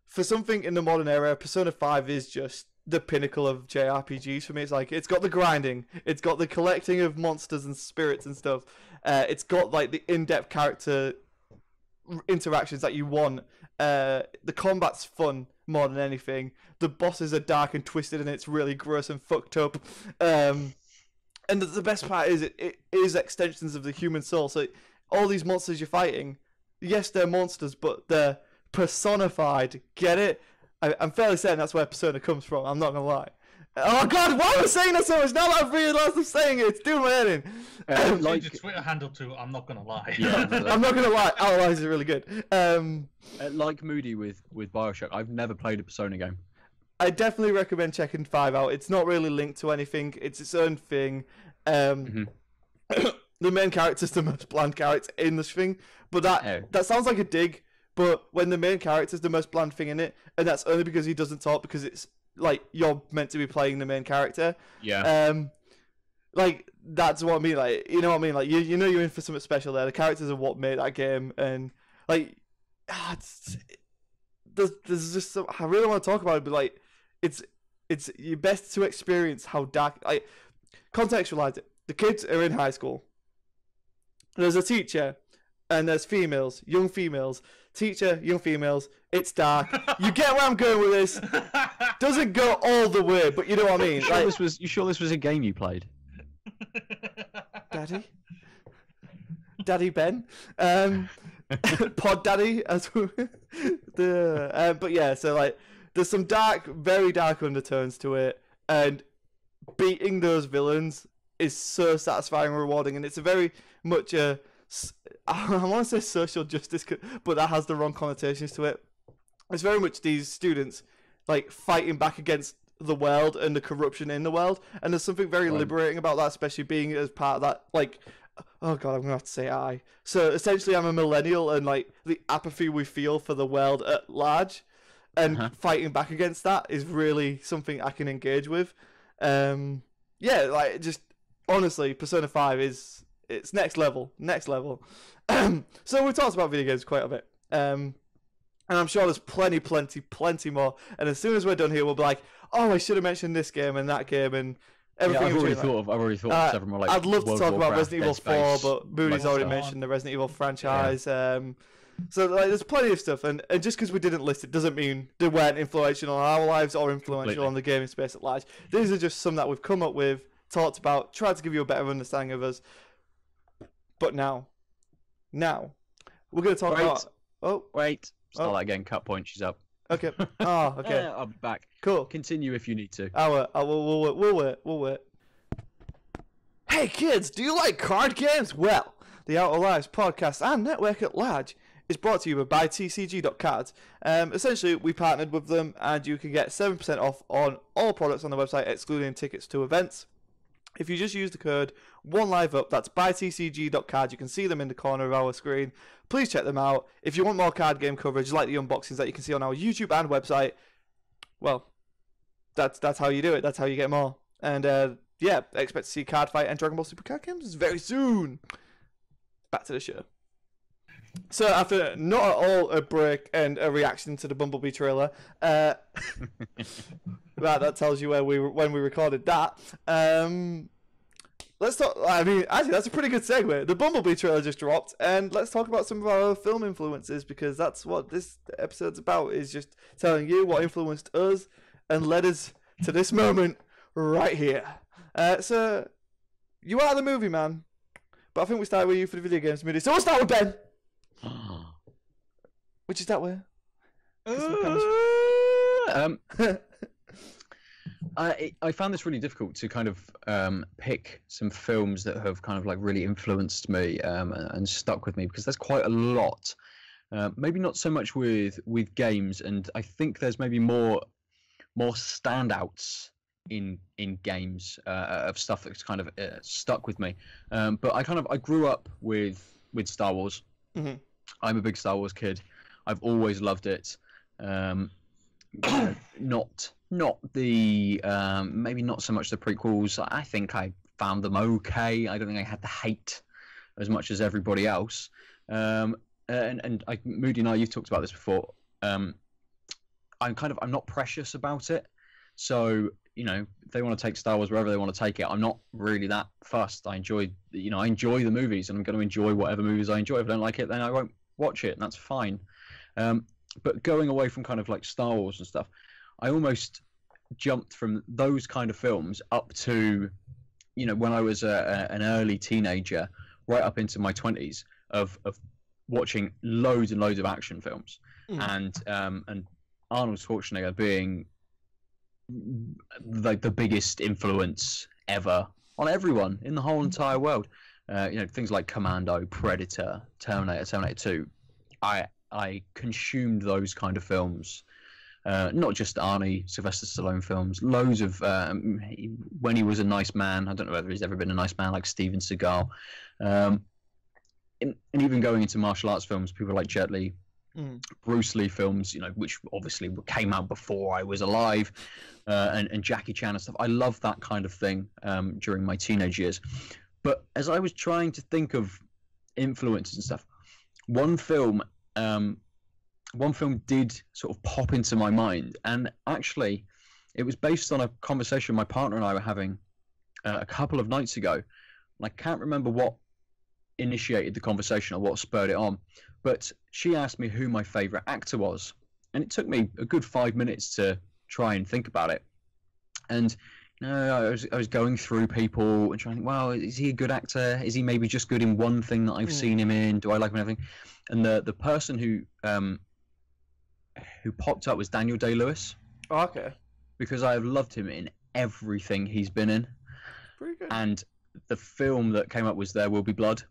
for something in the modern era, Persona 5 is just the pinnacle of JRPGs for me. It's like, it's got the grinding, it's got the collecting of monsters and spirits and stuff, it's got like the in-depth character interactions that you want, the combat's fun more than anything, the bosses are dark and twisted, and it's really gross and fucked up, and the best part is it is extensions of the human soul. So all these monsters you're fighting, yes, they're monsters, but they're personified. Get it? I'm fairly certain that's where Persona comes from. I'm not gonna lie. Oh God, why am I saying that so much? Now that I've realised I'm saying it, it's doing my head in. Like your Twitter handle to I'm not gonna lie. Yeah, I'm not gonna lie. OutofLives is really good. Like Moody with Bioshock, I've never played a Persona game. I definitely recommend checking 5 out. It's not really linked to anything. It's its own thing. The main character's the most bland character in this thing, but that sounds like a dig. But when the main character's the most bland thing in it, and that's only because he doesn't talk, because it's like you're meant to be playing the main character. Yeah. Like, that's what I mean. Like, you know what I mean? Like, you know you're in for something special there. The characters are what made that game, and like, there's just some, I really want to talk about it, but like, it's your best to experience how dark. Like, contextualize it. The kids are in high school. There's a teacher, and there's females, young females. Teacher, young females. It's dark. You get where I'm going with this. Doesn't go all the way, but you know what I mean. You sure this was a game you played? Daddy Ben, Pod Daddy, as but yeah. So like, there's some very dark undertones to it, and beating those villains is so satisfying and rewarding, and it's a very much a. I want to say social justice, but that has the wrong connotations to it. It's very much these students like fighting back against the world and the corruption in the world, and there's something very liberating about that, especially being as part of that. Like, oh God, I'm gonna have to say I. So essentially, I'm a millennial, and like the apathy we feel for the world at large, and fighting back against that is really something I can engage with. Yeah, like, just honestly, Persona 5 is it's next level. So we talked about video games quite a bit. And I'm sure there's plenty more. And as soon as we're done here, we'll be like, oh, I should have mentioned this game and that game and everything. I've already thought of several more. Like, I'd love to talk about Resident Evil 4, but Moody's already so mentioned the Resident Evil franchise. So like, there's plenty of stuff, and just because we didn't list it doesn't mean they weren't influential on our lives or influential on the gaming space at large. These are just some that we've come up with, talked about, tried to give you a better understanding of us. But now we're going to talk about. Oh, wait. Start that again. Cut point. She's up. Okay. Oh, okay. I'll be back. Cool. Continue if you need to. We'll wait. Hey kids, do you like card games? Well, the OutofLives podcast and network at large is brought to you by tcg.cards. Essentially, we partnered with them, and you can get 7% off on all products on the website, excluding tickets to events. If you just use the code OneLiveUp, that's bytcg.cards. You can see them in the corner of our screen. Please check them out. If you want more card game coverage, like the unboxings that you can see on our YouTube and website, well, that's how you do it. That's how you get more. And yeah, expect to see Card Fight and Dragon Ball Super card games very soon. Back to the show. So after not at all a break and a reaction to the Bumblebee trailer, that tells you when we recorded that. Let's talk. I mean, actually, that's a pretty good segue. The Bumblebee trailer just dropped, and let's talk about some of our film influences, because that's what this episode's about. Is just telling you what influenced us and led us to this moment right here. So you are the movie man, but I think we start with you for the video games, Moody. So we'll start with Ben. Which is that way? I found this really difficult to kind of pick some films that have kind of like really influenced me and stuck with me, because there's quite a lot. Maybe not so much with games, and I think there's maybe more standouts in games of stuff that's kind of stuck with me. But I grew up with Star Wars. Mm-hmm. I'm a big Star Wars kid. I've always loved it. Not the maybe not so much the prequels. I think I found them okay. I don't think I had the hate as much as everybody else. And Moody and I, you've talked about this before. I'm not precious about it. So, you know, if they want to take Star Wars wherever they want to take it, I'm not really that fussed. I enjoy the movies, and I'm going to enjoy whatever movies I enjoy. If I don't like it, then I won't watch it, and that's fine. But going away from kind of like Star Wars and stuff, I almost jumped from those kind of films up to, you know, when I was an early teenager, right up into my 20s of watching loads and loads of action films, and Arnold Schwarzenegger being like the biggest influence ever on everyone in the whole entire world. You know, things like Commando, Predator, Terminator 2. I consumed those kind of films. Not just Arnie, Sylvester Stallone films. Loads of when he was a nice man. I don't know whether he's ever been a nice man, like Steven Seagal. And even going into martial arts films, people like Jet Li, Bruce Lee films, you know, which obviously came out before I was alive, and Jackie Chan and stuff. I love that kind of thing during my teenage years. But as I was trying to think of influences and stuff, one film did sort of pop into my mind, and actually it was based on a conversation my partner and I were having a couple of nights ago, and I can't remember what initiated the conversation or what spurred it on, but she asked me who my favorite actor was, and it took me a good 5 minutes to try and think about it. And you know, I was going through people and trying to think, well, is he a good actor? Is he maybe just good in one thing that I've seen him in? Do I like him in everything? And the person who popped up was Daniel Day-Lewis. Oh, okay. Because I have loved him in everything he's been in. Pretty good. And the film that came up was There Will Be Blood.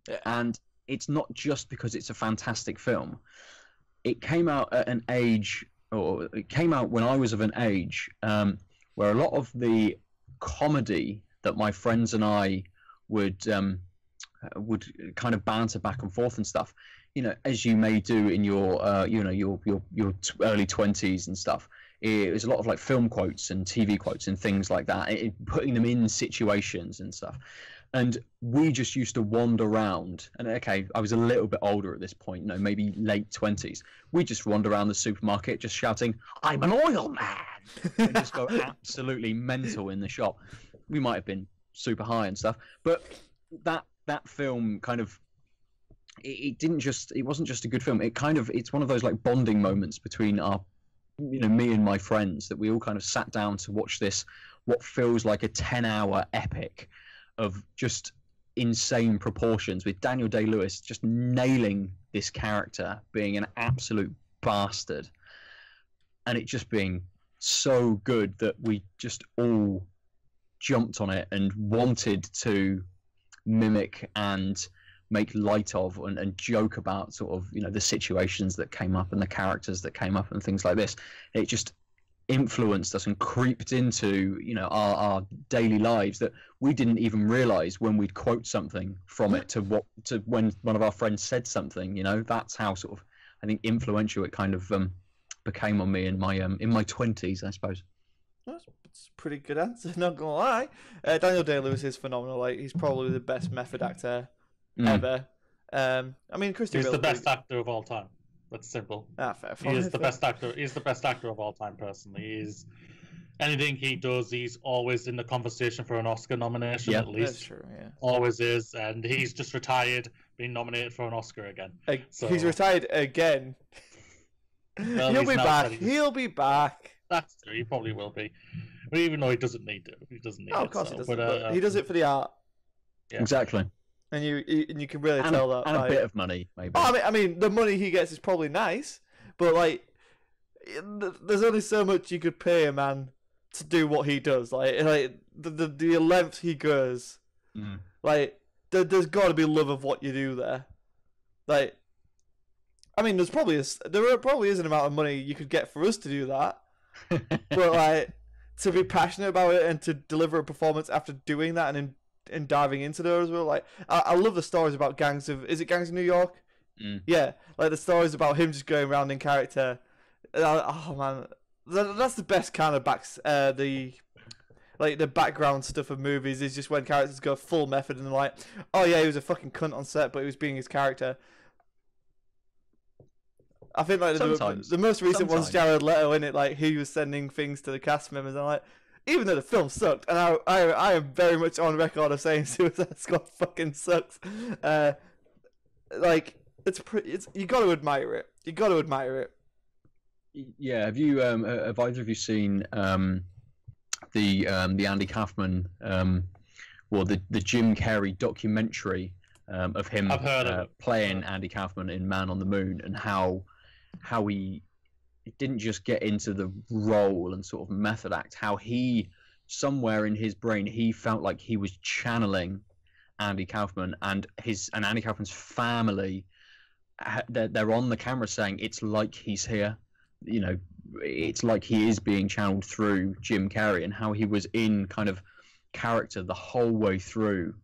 Yeah. And it's not just because it's a fantastic film. It came out at an age, or it came out when I was of an age where a lot of the comedy that my friends and I would kind of banter back and forth and stuff, you know, as you may do in your your early 20s and stuff. It was a lot of like film quotes and TV quotes and things like that, putting them in situations and stuff. And we just used to wander around. And okay, I was a little bit older at this point, maybe late 20s. We just wander around the supermarket just shouting, "I'm an oil man!" and just go absolutely mental in the shop. We might have been super high and stuff, but that film kind of, it wasn't just a good film. It's one of those like bonding moments between me and my friends, that we all kind of sat down to watch this, what feels like a 10-hour epic of just insane proportions, with Daniel Day-Lewis just nailing this character, being an absolute bastard, and it just being so good that we just all jumped on it and wanted to mimic and make light of and joke about sort of the situations that came up and the characters that came up and things like this. It just influenced us and creeped into our daily lives that we didn't even realize when we'd quote something from it to when one of our friends said something. That's how sort of, I think, influential it kind of became on me in my 20s, I suppose. That's a pretty good answer, not gonna lie. Daniel Day-Lewis is phenomenal. Like, he's probably the best method actor ever. I mean, Christian He's Bale's the best actor of all time. That's simple. Fair. He is the best actor. He's the best actor of all time, personally. Anything he does, he's always in the conversation for an Oscar nomination, at least. That's true, yeah. Always is, and he's just retired, being nominated for an Oscar again. He's retired again. Well, He'll be back. He'll be back. That's true. He probably will be, but even though he doesn't need to, he doesn't need it. Of course so. he doesn't. But he does it for the art. Yeah. Exactly. And you can really tell that. And a bit of money, maybe. Oh, I mean, the money he gets is probably nice, but like, there's only so much you could pay a man to do what he does. Like the length he goes. Like, there's got to be love of what you do there. Like, I mean, there probably is an amount of money you could get for us to do that, but like, to be passionate about it and to deliver a performance after doing that and diving into there as well. Like, I love the stories about Gangs of New York? Yeah, like the stories about him just going around in character. Oh man, that's the best kind of the background stuff of movies, is just when characters go full method and they're like, oh yeah, he was a fucking cunt on set, but he was being his character. I think like the most recent one's Jared Leto, in it, like he was sending things to the cast members, and I'm like, even though the film sucked, and I am very much on record of saying Suicide Squad fucking sucks. Like, it's you got to admire it. You got to admire it. Yeah. Have either of you seen the Andy Kaufman the Jim Carrey documentary of him playing Andy Kaufman in Man on the Moon, and how he didn't just get into the role and sort of method act, how he, somewhere in his brain, he felt like he was channeling Andy Kaufman, and Andy Kaufman's family, they're on the camera saying it's like he's here, it's like he is being channeled through Jim Carrey, and how he was in kind of character the whole way through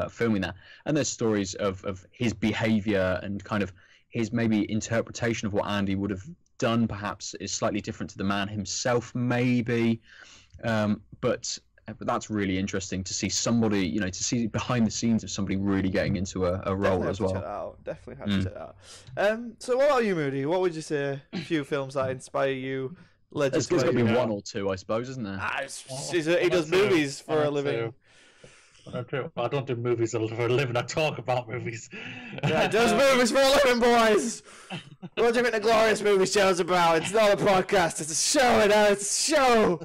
filming that. And there's stories of his behavior and kind of his maybe interpretation of what Andy would have done perhaps is slightly different to the man himself, maybe, but that's really interesting to see somebody, to see behind the scenes of somebody really getting into a role as well. Definitely have to check that out. So what about you, Moody? What would you say a few films that inspire you? There's got to be one or two, I suppose, isn't there? He does movies for a living. I don't do movies for a living. I talk about movies. Yeah, he does movies for a living, boys. What do you think the Glorious Movie Show's about? It's not a podcast. It's a show. It's a show.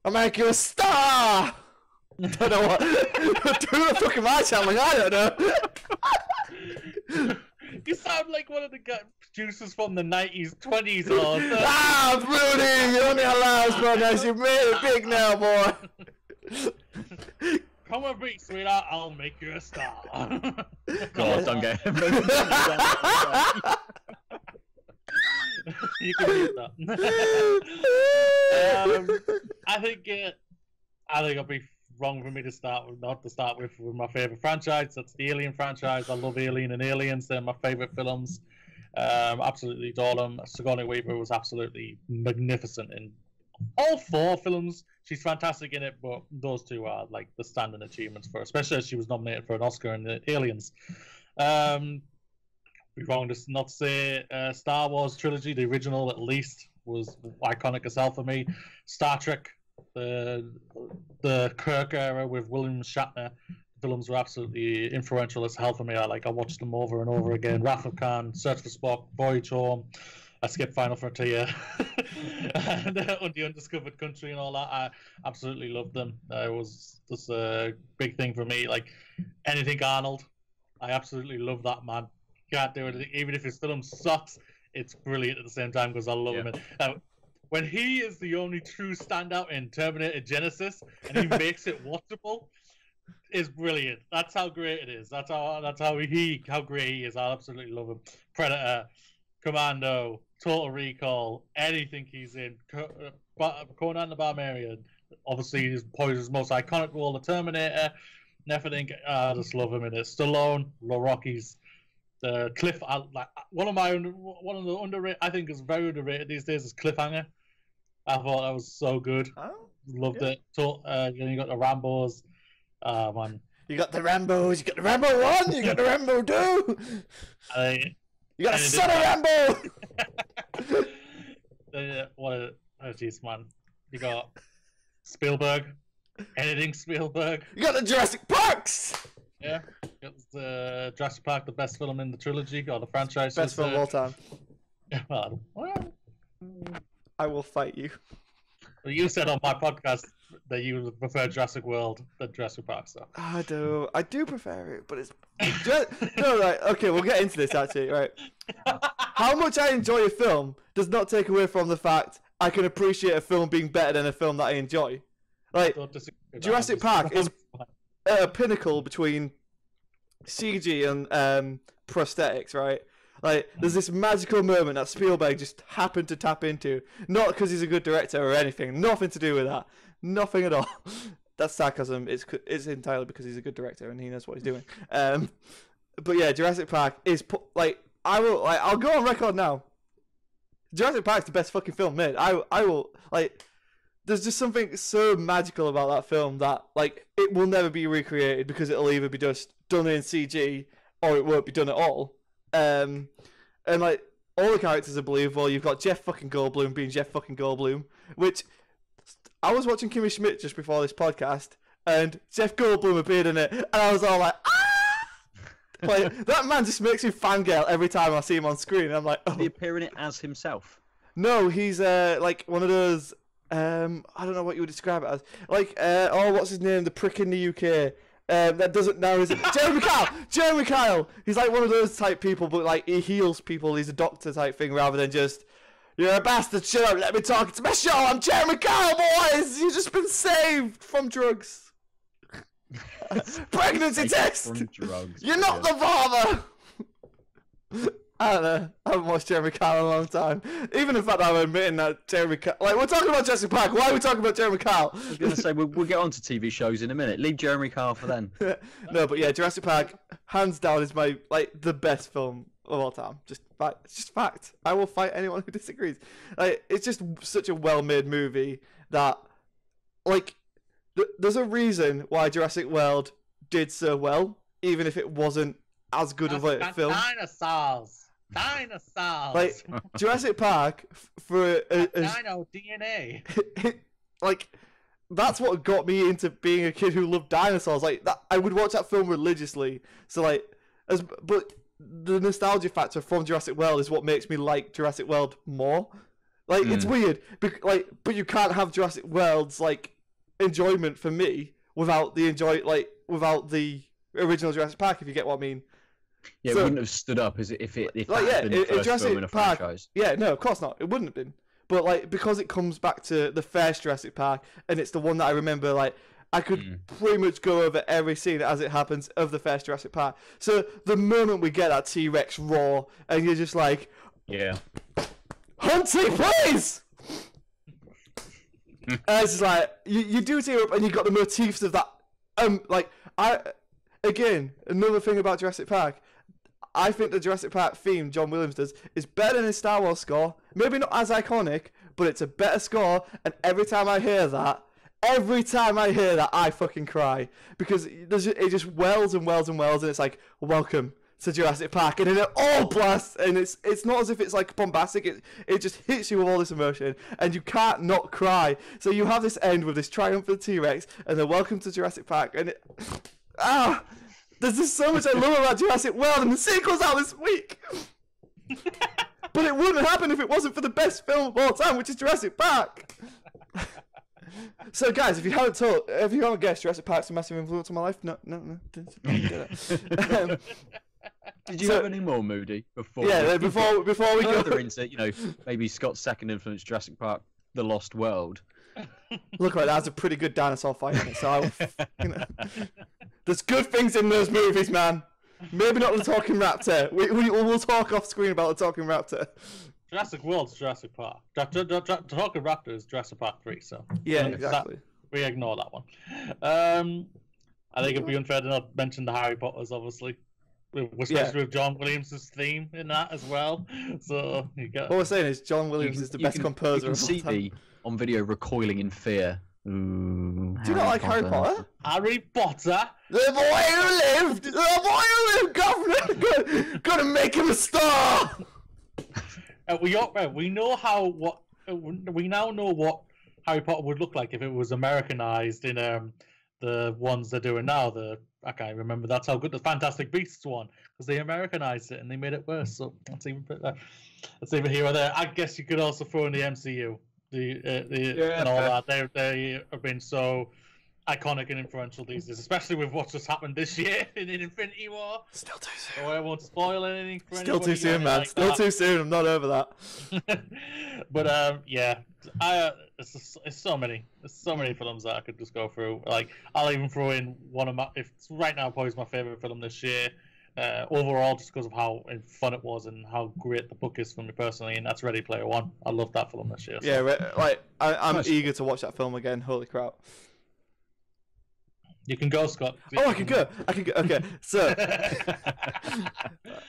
I'll make you a star. I don't know what. Who the fuck am I channeling? I don't know. You sound like one of the producers from the 90s, 20s. Moody, you only allow us podcast. You made it big now, boy. Come on, big sweetheart, I'll make you a star. God, don't get him. You can use that. I think it'll be wrong for me to start with my favorite franchise. That's the Alien franchise. I love Alien and Aliens. They're my favorite films. Absolutely adore them. Sigourney Weaver was absolutely magnificent in all four films she's fantastic in it, but those two are like the standing achievements for her, especially as she was nominated for an Oscar in the Aliens. Be wrong to not say Star Wars trilogy, the original at least, was iconic as hell for me. Star Trek, the Kirk era with William Shatner, films were absolutely influential as hell for me. I watched them over and over again. Wrath of Khan, Search for Spock, Voyage Home. I skipped Final Frontier, and The Undiscovered Country and all that. I absolutely loved them. It was just a big thing for me. Like anything Arnold, I absolutely love that man. Can't do it. Even if his film sucks, it's brilliant at the same time because I love him. When he is the only true standout in Terminator Genesis and he makes it watchable, is brilliant. That's how great it is. That's how great he is. I absolutely love him. Predator, Commando, Total Recall, anything he's in. Conan the Barbarian, obviously his most iconic role, the Terminator, and everything. I just love him in it. Stallone, the Rockies. The Cliff, one of the underrated, I think is very underrated these days, is Cliffhanger. I thought that was so good. Loved it. You got the Rambos. Man. You got the Rambos. You got the Rambo 1. You got the Rambo 2. You got a son of Rambo. Jeez, man. You got Spielberg. Anything Spielberg. You got the Jurassic Parks. Yeah, it's the Jurassic Park, the best film in the trilogy or the franchise. Best film of all time. Well, I will fight you. Well, you said on my podcast that you prefer Jurassic World than Jurassic Park, so. I do prefer it, but it's no, right. Okay, we'll get into this actually. Right, how much I enjoy a film does not take away from the fact I can appreciate a film being better than a film that I enjoy. Like Jurassic Park is at a pinnacle between CG and prosthetics, right? Like, there's this magical moment that Spielberg just happened to tap into, not because he's a good director or anything, nothing to do with that, nothing at all. That's sarcasm. It's entirely because he's a good director and he knows what he's doing. But yeah, Jurassic Park is I'll go on record now. Jurassic Park's the best fucking film made. I will There's just something so magical about that film that, like, it will never be recreated because it'll either be just done in CG or it won't be done at all. And, like, all the characters are believable. You've got Jeff fucking Goldblum being Jeff fucking Goldblum, which I was watching Kimmy Schmidt just before this podcast, and Jeff Goldblum appeared in it, and I was all like, ah! Like, that man just makes me fangirl every time I see him on screen. I'm like, oh. Did he appear in it as himself? No, he's, like, one of those... I don't know what you would describe it as. Like, what's his name? The prick in the UK. That doesn't know, is it? Jeremy Kyle! Jeremy Kyle! He's like one of those type people, but like he heals people. He's a doctor type thing rather than just, you're a bastard, shut up, let me talk. It's my show. I'm Jeremy Kyle, boys! You've just been saved from drugs. Pregnancy test! From drugs. You're not the father! I don't know. I haven't watched Jeremy Kyle in a long time. Even the fact that I'm admitting that Jeremy Kyle... Like, we're talking about Jurassic Park. Why are we talking about Jeremy Kyle? I was going to say, we'll get on to TV shows in a minute. Leave Jeremy Kyle for then. No, but yeah, Jurassic Park, hands down, is my, like, the best film of all time. Just fact. It's just fact. I will fight anyone who disagrees. Like, it's just such a well-made movie that, like, there's a reason why Jurassic World did so well, even if it wasn't as good of a film. Dinosaurs. Like Jurassic Park for Dino DNA. Like that's what got me into being a kid who loved dinosaurs. Like that, I would watch that film religiously. So like, but the nostalgia factor from Jurassic World is what makes me like Jurassic World more. Like it's weird, but you can't have Jurassic World's like enjoyment for me without the without the original Jurassic Park. If you get what I mean. Yeah, it wouldn't have stood up if that had been the first Jurassic film in a Park, franchise. Yeah, no, of course not. It wouldn't have been. But like because it comes back to the first Jurassic Park, and it's the one that I remember. Like I could pretty much go over every scene as it happens of the first Jurassic Park. So the moment we get that T-Rex roar, and you're just like, yeah, Hunty, please. And it's just like you do tear up, and you got the motifs of that. Another thing about Jurassic Park. I think the Jurassic Park theme John Williams does is better than his Star Wars score. Maybe not as iconic, but it's a better score. And every time I hear that, every time I hear that, I fucking cry because it just wells and wells and wells, and it's like, welcome to Jurassic Park, and then it all blasts, and it's not as if it's like bombastic. It just hits you with all this emotion, and you can't not cry. So you have this end with this triumphant T-Rex, and then welcome to Jurassic Park, and there's just so much I love about Jurassic World, and the sequel's out this week. But it wouldn't happen if it wasn't for the best film of all time, which is Jurassic Park. So, guys, if you haven't guessed, Jurassic Park's a massive influence on my life. No. Did you have any more, Moody? Before we go further into, maybe Scott's second influence, Jurassic Park: The Lost World. Look, right, that's a pretty good dinosaur fight in it. So, there's good things in those movies, man. Maybe not the talking raptor. We'll talk off screen about the talking raptor. Jurassic World's Jurassic Park. Talking Raptor is Jurassic Park 3, so yeah, exactly. We ignore that one. I think it'd be unfair to not mention the Harry Potters, obviously, especially with John Williams' theme in that as well. So what we're saying is John Williams is the best composer. You can see me on video recoiling in fear. Ooh, do you not like Harry Potter? Harry Potter, the boy who lived, governor, gonna make him a star. We now know what Harry Potter would look like if it was Americanized in the ones they're doing now. I can't remember. That's how good the Fantastic Beasts one, because they Americanized it and they made it worse. So that's even here or there. I guess you could also throw in the MCU, and all that. They have been so iconic and influential these days, especially with what's just happened this year in Infinity War. Still too soon. So I won't spoil anything for Still too soon, man. Like Still too soon. I'm not over that. But yeah, it's so many. There's so many films that I could just go through. Like I'll even throw in one of my. If right now, probably my favorite film this year. Overall, just because of how fun it was and how great the book is for me personally, and that's Ready Player One. I love that film this year. So. Yeah, I'm eager to watch that film again. Holy crap! You can go, Scott. I can go. Okay, so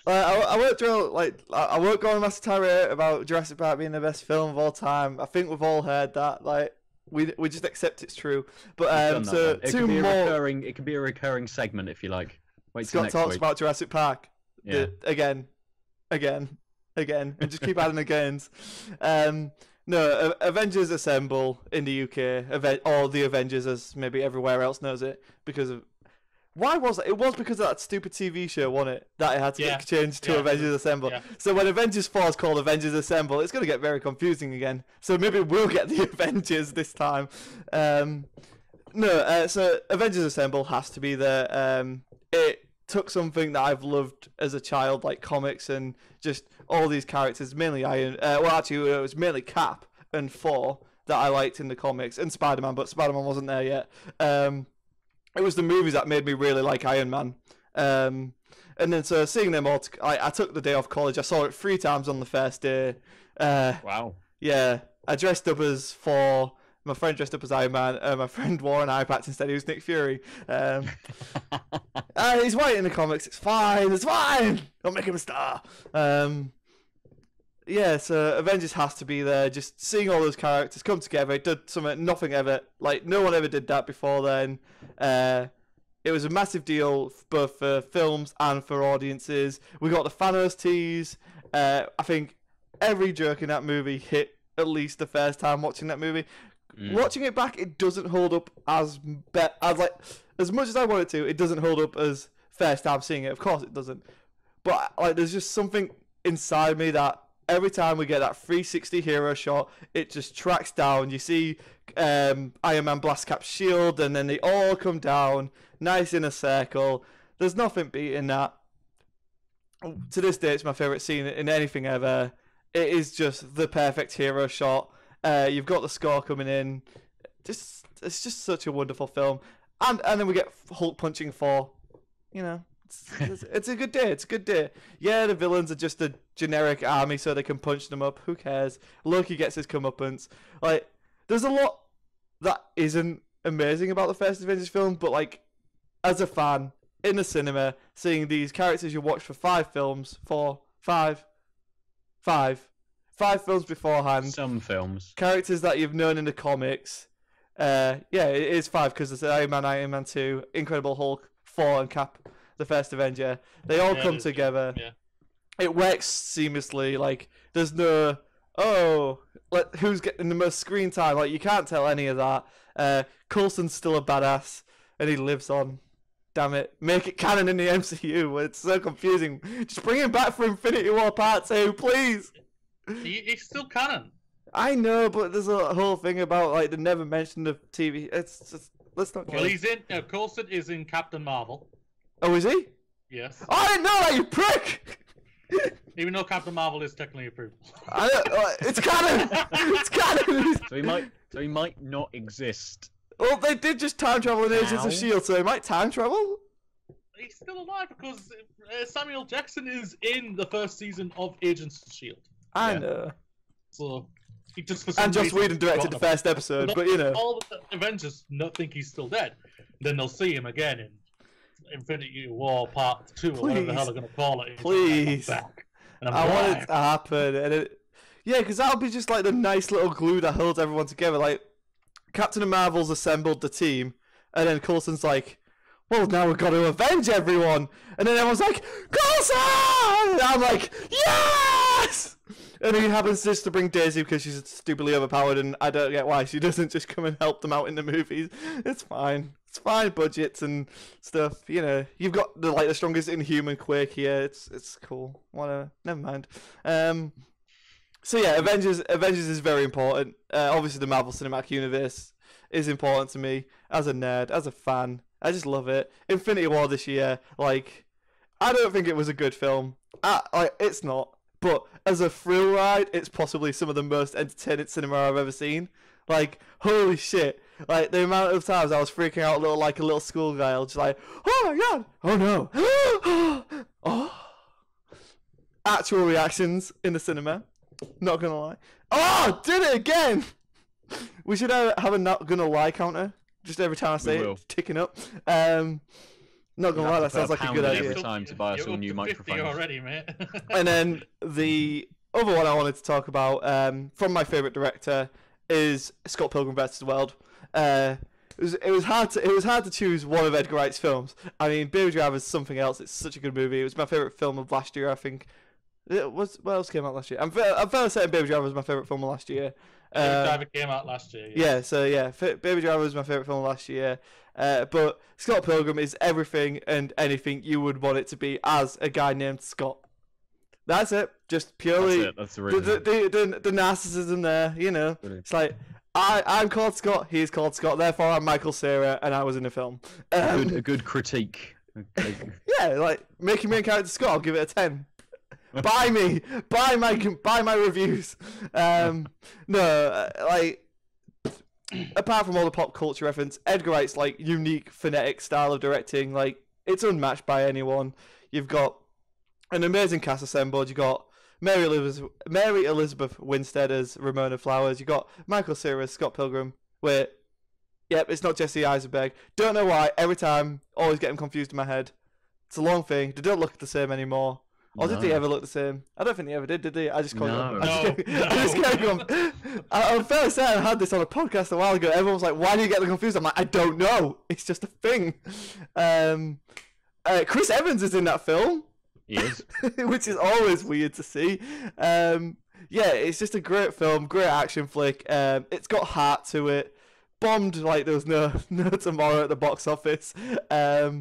I won't drill I won't go on a massive tirade about Jurassic Park being the best film of all time. I think we've all heard that. We just accept it's true. But so it two more. It could be a recurring segment if you like. Wait Scott talks about Jurassic Park. Yeah. Again, and just keep adding agains. No, Avengers Assemble in the UK, or the Avengers as maybe everywhere else knows it, because of... Why was that? It was because of that stupid TV show, wasn't it? That it had to get changed to Avengers Assemble. Yeah. So when Avengers 4 is called Avengers Assemble, it's going to get very confusing again. So maybe we'll get the Avengers this time. So Avengers Assemble has to be there. It took something that I've loved as a child, like comics and just all these characters, mainly Iron. It was mainly Cap and Thor that I liked in the comics, and Spider-Man, but Spider-Man wasn't there yet. It was the movies that made me really like Iron Man. And then so seeing them all, I took the day off college. I saw it 3 times on the first day. Wow. Yeah, I dressed up as Thor. My friend dressed up as Iron Man. My friend wore an eye patch instead. He was Nick Fury. He's white in the comics. It's fine. Don't make him a star. Yeah, so Avengers has to be there. Just seeing all those characters come together. It did something nothing ever, no one ever did that before then. It was a massive deal both for films and for audiences. We got the Thanos tease. I think every joke in that movie hit at least the first time watching that movie. Watching it back, it doesn't hold up as much as I want it to. It doesn't hold up as first time seeing it. Of course, it doesn't. But there's just something inside me that every time we get that 360 hero shot, it just tracks down. You see Iron Man blast Cap's shield, and then they all come down, nice in a circle. There's nothing beating that. To this day, it's my favorite scene in anything ever. It is just the perfect hero shot. You've got the score coming in. It's just such a wonderful film. And then we get Hulk punching Thor. It's a good day. It's a good day. Yeah, the villains are just a generic army so they can punch them up. Who cares? Loki gets his comeuppance. There's a lot that isn't amazing about the first Avengers film, but as a fan in the cinema, seeing these characters you watched for 5 films, 5 films beforehand. Some films. Characters that you've known in the comics. Yeah, it is 5 because there's Iron Man 2, Incredible Hulk, 4, and Cap, the first Avenger. They all come together. Yeah. It works seamlessly. Like, there's no, who's getting the most screen time? Like, you can't tell any of that. Coulson's still a badass, and he lives on. Damn it. Make it canon in the MCU. It's so confusing. Just bring him back for Infinity War Part 2, please. He's still canon. I know, but there's a whole thing about, like, they never mentioned the TV. It's just, let's not get Well, he's in, Coulson is in Captain Marvel. Oh, is he? Yes. Oh, I didn't know that, you prick! Even though Captain Marvel is technically approved. It's canon! It's canon! So he might not exist. Well, they did just time travel in Agents of S.H.I.E.L.D., so he might time travel? He's still alive because Samuel Jackson is in the first season of Agents of S.H.I.E.L.D. I know. So, he just for some And Joss reason Whedon directed the first episode, but you know. All the Avengers not think he's still dead. Then they'll see him again in Infinity War Part 2 or whatever the hell they're going to call it. Please. And I want it to happen. And yeah, because that'll be just like the nice little glue that holds everyone together. Like, Captain Marvel's assembled the team, and then Coulson's like, well, now we've got to avenge everyone. And then everyone's like, Coulson! And I'm like, yes! And he happens just to bring Daisy because she's stupidly overpowered, and I don't get why she doesn't just come and help them out in the movies. It's fine. It's fine, budgets and stuff. You know, you've got the strongest Inhuman Quake here. It's cool. Whatever. Never mind. So yeah, Avengers is very important. Obviously, the Marvel Cinematic Universe is important to me as a nerd, as a fan. I just love it. Infinity War this year, like, I don't think it was a good film. It's not. But as a thrill ride, it's possibly some of the most entertaining cinema I've ever seen. Like, holy shit. Like, the amount of times I was freaking out like a little schoolgirl, just like, oh my god, oh no. Oh. Actual reactions in the cinema. Not gonna lie. Oh, did it again! We should have a not gonna lie counter. Just every time I say it, ticking up. Not gonna lie, that sounds like a good idea. Every time to buy us all new microphones already, mate. And then the other one I wanted to talk about, from my favourite director, is Scott Pilgrim vs. the World. It was hard to choose one of Edgar Wright's films. I mean, Baby Driver is something else. It's such a good movie. It was my favourite film of last year, I think. What else came out last year? I'm fairly certain Baby Driver was my favourite film of last year. Baby Driver came out last year. Yeah, so yeah, Baby Driver was my favourite film last year. But Scott Pilgrim is everything and anything you would want it to be as a guy named Scott. That's it. Just purely that's the narcissism there, you know. Brilliant. It's like, I'm called Scott, he's called Scott, therefore I'm Michael Cera and I was in the film. A good critique. Yeah, like, making me a character Scott, I'll give it a 10. Buy me! Buy my reviews! Like, apart from all the pop culture reference, Edgar Wright's, like, unique phonetic style of directing, like, it's unmatched by anyone. You've got an amazing cast assembled. You've got Mary Elizabeth Winstead as Ramona Flowers. You've got Michael Cera as Scott Pilgrim. Wait, yep, it's not Jesse Eisenberg. Don't know why, every time, always get him confused in my head. It's a long thing. They don't look the same anymore. Or did they ever look the same? I don't think they ever did they? I just can't go. I'm fairly certain I had this on a podcast a while ago. Everyone was like, why do you get them confused? I'm like, I don't know. It's just a thing. Chris Evans is in that film. He is. Which is always weird to see. Yeah, it's just a great film, great action flick. It's got heart to it. Bombed like there was no tomorrow at the box office. But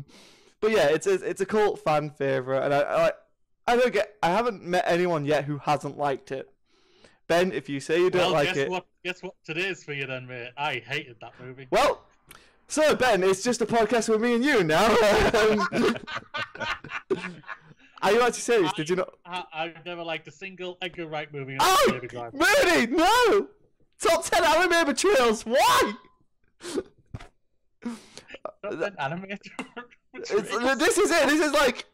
yeah, it's a cult fan favourite. And I haven't met anyone yet who hasn't liked it. Ben, if you say you don't like it... Guess what today's for you then, mate? I hated that movie. Well, so Ben, it's just a podcast with me and you now. Are you actually serious? Did you not... I've never liked a single Edgar Wright movie. Oh, Moody, no! Top 10 anime betrayals, why? Top 10 anime This is it, this is like...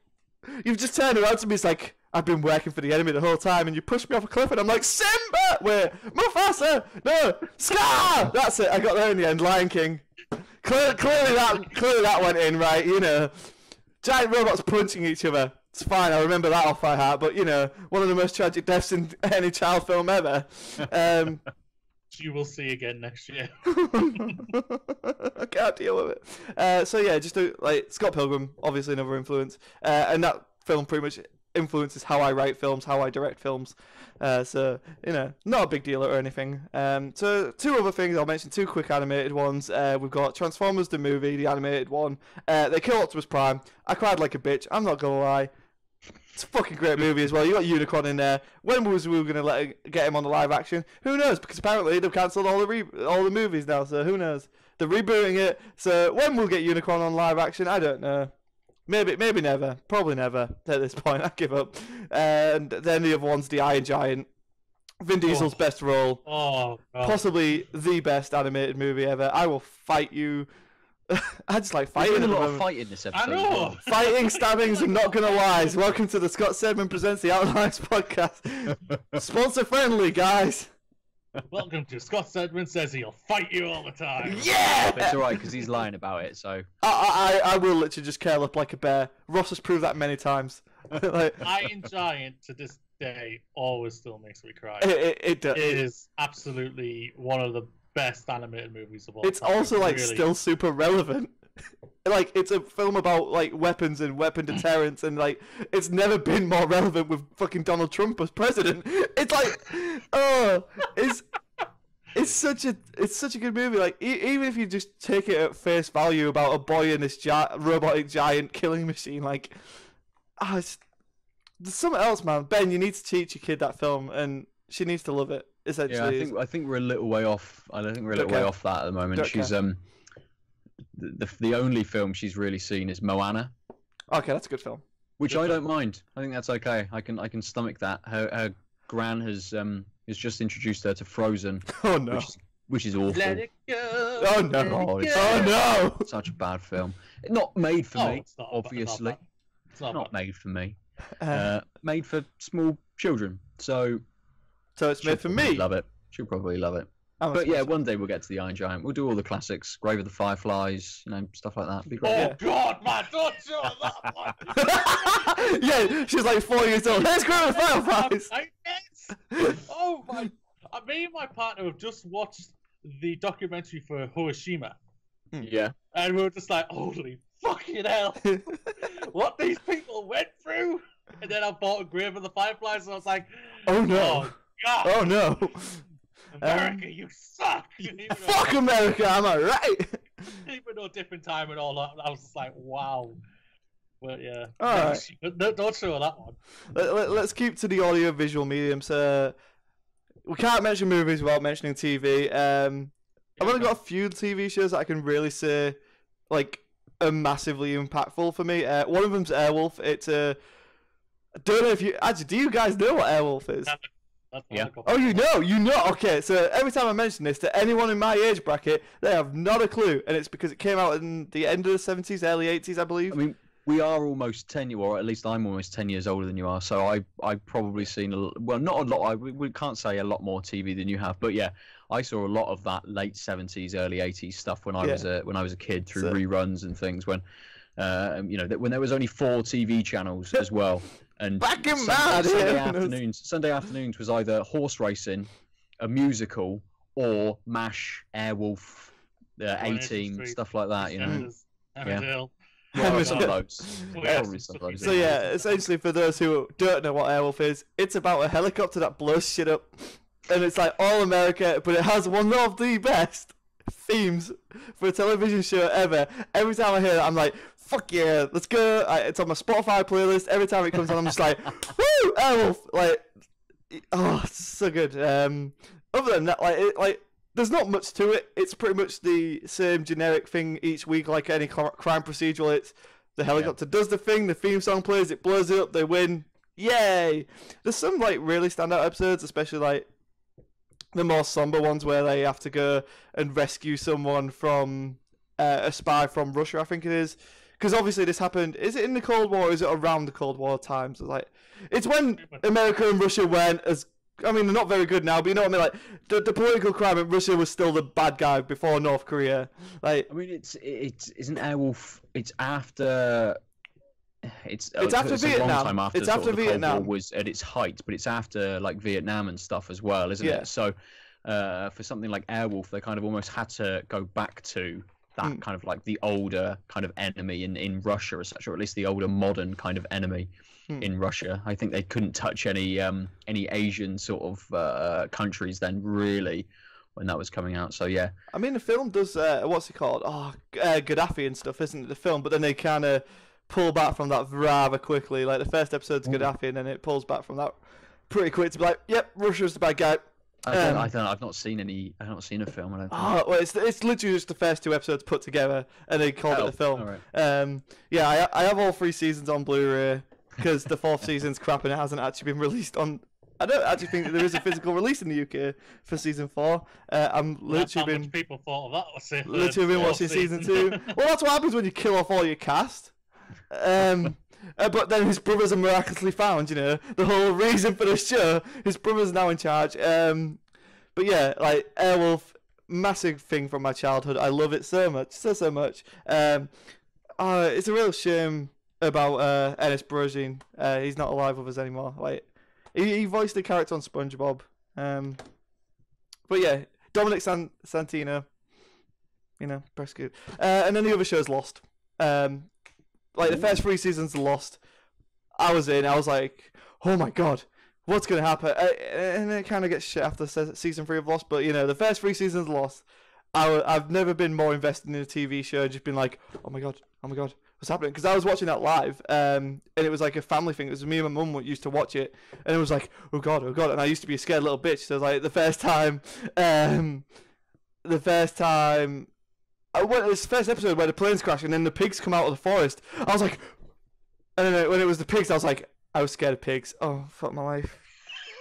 You've just turned around to me, it's like, I've been working for the enemy the whole time, and you pushed me off a cliff, and I'm like, Simba! Wait, Mufasa! No! Scar! That's it, I got there in the end, Lion King. Clearly that went in, right, you know. Giant robots punching each other. It's fine, I remember that off by heart, but, you know, one of the most tragic deaths in any child film ever. you will see again next year. I can't deal with it. So yeah, just like Scott Pilgrim, obviously another influence, and that film pretty much influences how I write films, how I direct films. So not a big deal or anything. So two other things I'll mention, two quick animated ones. We've got Transformers the movie, the animated one. They kill Optimus Prime. I cried like a bitch. I'm not gonna lie. It's a fucking great movie as well. You got Unicorn in there. When was we gonna get him on the live action? Who knows? Because apparently they've cancelled all the movies now. So who knows? They're rebooting it. So when we'll get Unicorn on live action, I don't know. Maybe never. Probably never at this point. I give up. And then the other one's the Iron Giant. Vin Diesel's best role. Oh, God. Possibly the best animated movie ever. I will fight you. I just like fighting. There's been a lot of fighting this episode. I know. Fighting, stabbings, and not gonna lies. Welcome to the Scott Sedman Presents the OutofLives podcast. Sponsor friendly, guys. Welcome to Scott Sedman Says He'll Fight You All the Time. Yeah! It's alright because he's lying about it. So I will literally just curl up like a bear. Ross has proved that many times. Like, Iron Giant to this day always still makes me cry. it does. It is absolutely one of the best animated movies of all It's time. also like Really. still super relevant. Like it's a film about like weapons and weapon deterrence, and like it's never been more relevant with fucking Donald Trump as president. It's like, oh, it's such a good movie. Like even if you just take it at face value about a boy and this robotic giant killing machine, like, there's something else, man. Ben, you need to teach your kid that film, and she needs to love it. Essentially, yeah, I think we're a little way off. I don't think we're a little way off that at the moment. She's the only film she's really seen is Moana. Okay, that's a good film. Which I don't mind. I think that's okay. I can stomach that. Her gran has just introduced her to Frozen. Oh no. Which is awful. Let it go. Oh no. Oh no. Such a bad film. Not made for me, it's not obviously. It's not Not made for me. Uh, Made for small children. So it's made for me. Love it. She'll probably love it. But yeah, one day we'll get to the Iron Giant. We'll do all the classics, Grave of the Fireflies, stuff like that. It'd be great. Oh God, man! Don't show that one. Yeah, she's like 4 years old. Let's Grave of the Fireflies. Oh my! Me and my partner have just watched the documentary for Hiroshima, Yeah. and we were just like, "Holy fucking hell! What these people went through!" And then I bought a Grave of the Fireflies, and I was like, Oh no. Oh God! Oh no. America, you suck! Fuck America, am I right? Even though different time and all that, I was just like, wow. But yeah, All right. don't show that one. Let's keep to the audio-visual mediums. We can't mention movies without mentioning TV. I've only got a few TV shows that I can really say like are massively impactful for me. One of them's Airwolf. It's I don't know if you actually do. You guys know what Airwolf is? Yeah. Oh, you know. Okay, so every time I mention this to anyone in my age bracket, they have not a clue, and it's because it came out in the end of the 70s, early 80s, I believe. I mean, we are almost 10, or at least I'm almost 10 years older than you are, so I've probably seen, not a lot, we can't say a lot more TV than you have, but yeah, I saw a lot of that late 70s, early 80s stuff when I was a kid through reruns and things, when when there was only 4 TV channels as well. And back in Sunday afternoons was either horse racing, a musical, or MASH, Airwolf, A-Team, stuff like that. Emmerdale. Well, some of those. Probably some of those. So yeah, essentially for those who don't know what Airwolf is, it's about a helicopter that blows shit up, and it's like all America, but it has one of the best themes for a television show ever. Every time I hear that, I'm like, fuck yeah, let's go. It's on my Spotify playlist. Every time it comes on, I'm just like, woo, Airwolf. Like, oh, it's so good. Other than that, there's not much to it. It's pretty much the same generic thing each week, like any crime procedural. It's the helicopter does the thing, the theme song plays, it blows it up, they win. Yay! There's some like really standout episodes, especially like the more somber ones where they have to go and rescue someone from a spy from Russia, I think it is. Because obviously this happened. Is it in the Cold War? Or is it around the Cold War times? It's when America and Russia weren't as. I mean, they're not very good now, but you know what I mean. Like the political crime in Russia was still the bad guy before North Korea. Like, I mean, it's isn't Airwolf? It's after. It's after Vietnam. A long time after it's after sort of the Vietnam. Cold War was at its height, but it's after like Vietnam and stuff as well, isn't it? So, for something like Airwolf, they kind of almost had to go back to that kind of like the older kind of enemy in Russia as such, or at least the older modern kind of enemy in Russia. I think they couldn't touch any Asian sort of countries then, really, when that was coming out. So yeah, I mean the film does what's it called? Gaddafi and stuff, isn't it? The film, but then they kind of pull back from that rather quickly. Like the first episode's Gaddafi, and then it pulls back from that pretty quick to be like, yep, Russia's the bad guy. I've not seen a film. I don't think. Well, it's literally just the first 2 episodes put together, and they called it a film. Right. Yeah, I have all 3 seasons on Blu-ray because the 4th season's crap and it hasn't actually been released on. I don't actually think that there is a physical release in the UK for season 4. I'm literally much people thought of that. Was it? Literally been watching season 2. Well, that's what happens when you kill off all your cast. But then his brothers are miraculously found, you know, the whole reason for the show. His brother's now in charge. But yeah, like Airwolf, massive thing from my childhood. I love it so much, so much. It's a real shame about Ernest Borgnine. He's not alive with us anymore. Like he voiced the character on SpongeBob. But yeah, Dominic Santino, you know, press good. And then the other show's Lost. Like the first 3 seasons of Lost, I was like, oh my god, what's gonna happen? And it kind of gets shit after season 3 of Lost. But you know, the first 3 seasons of Lost, I've never been more invested in a TV show. Just been like, oh my god, what's happening? Because I was watching that live, and it was like a family thing. It was me and my mum used to watch it, and it was like, oh god, and I used to be a scared little bitch. So like the first time. This first episode where the planes crash and then the pigs come out of the forest, I was like, and then when it was the pigs, I was scared of pigs. Oh, fuck my life.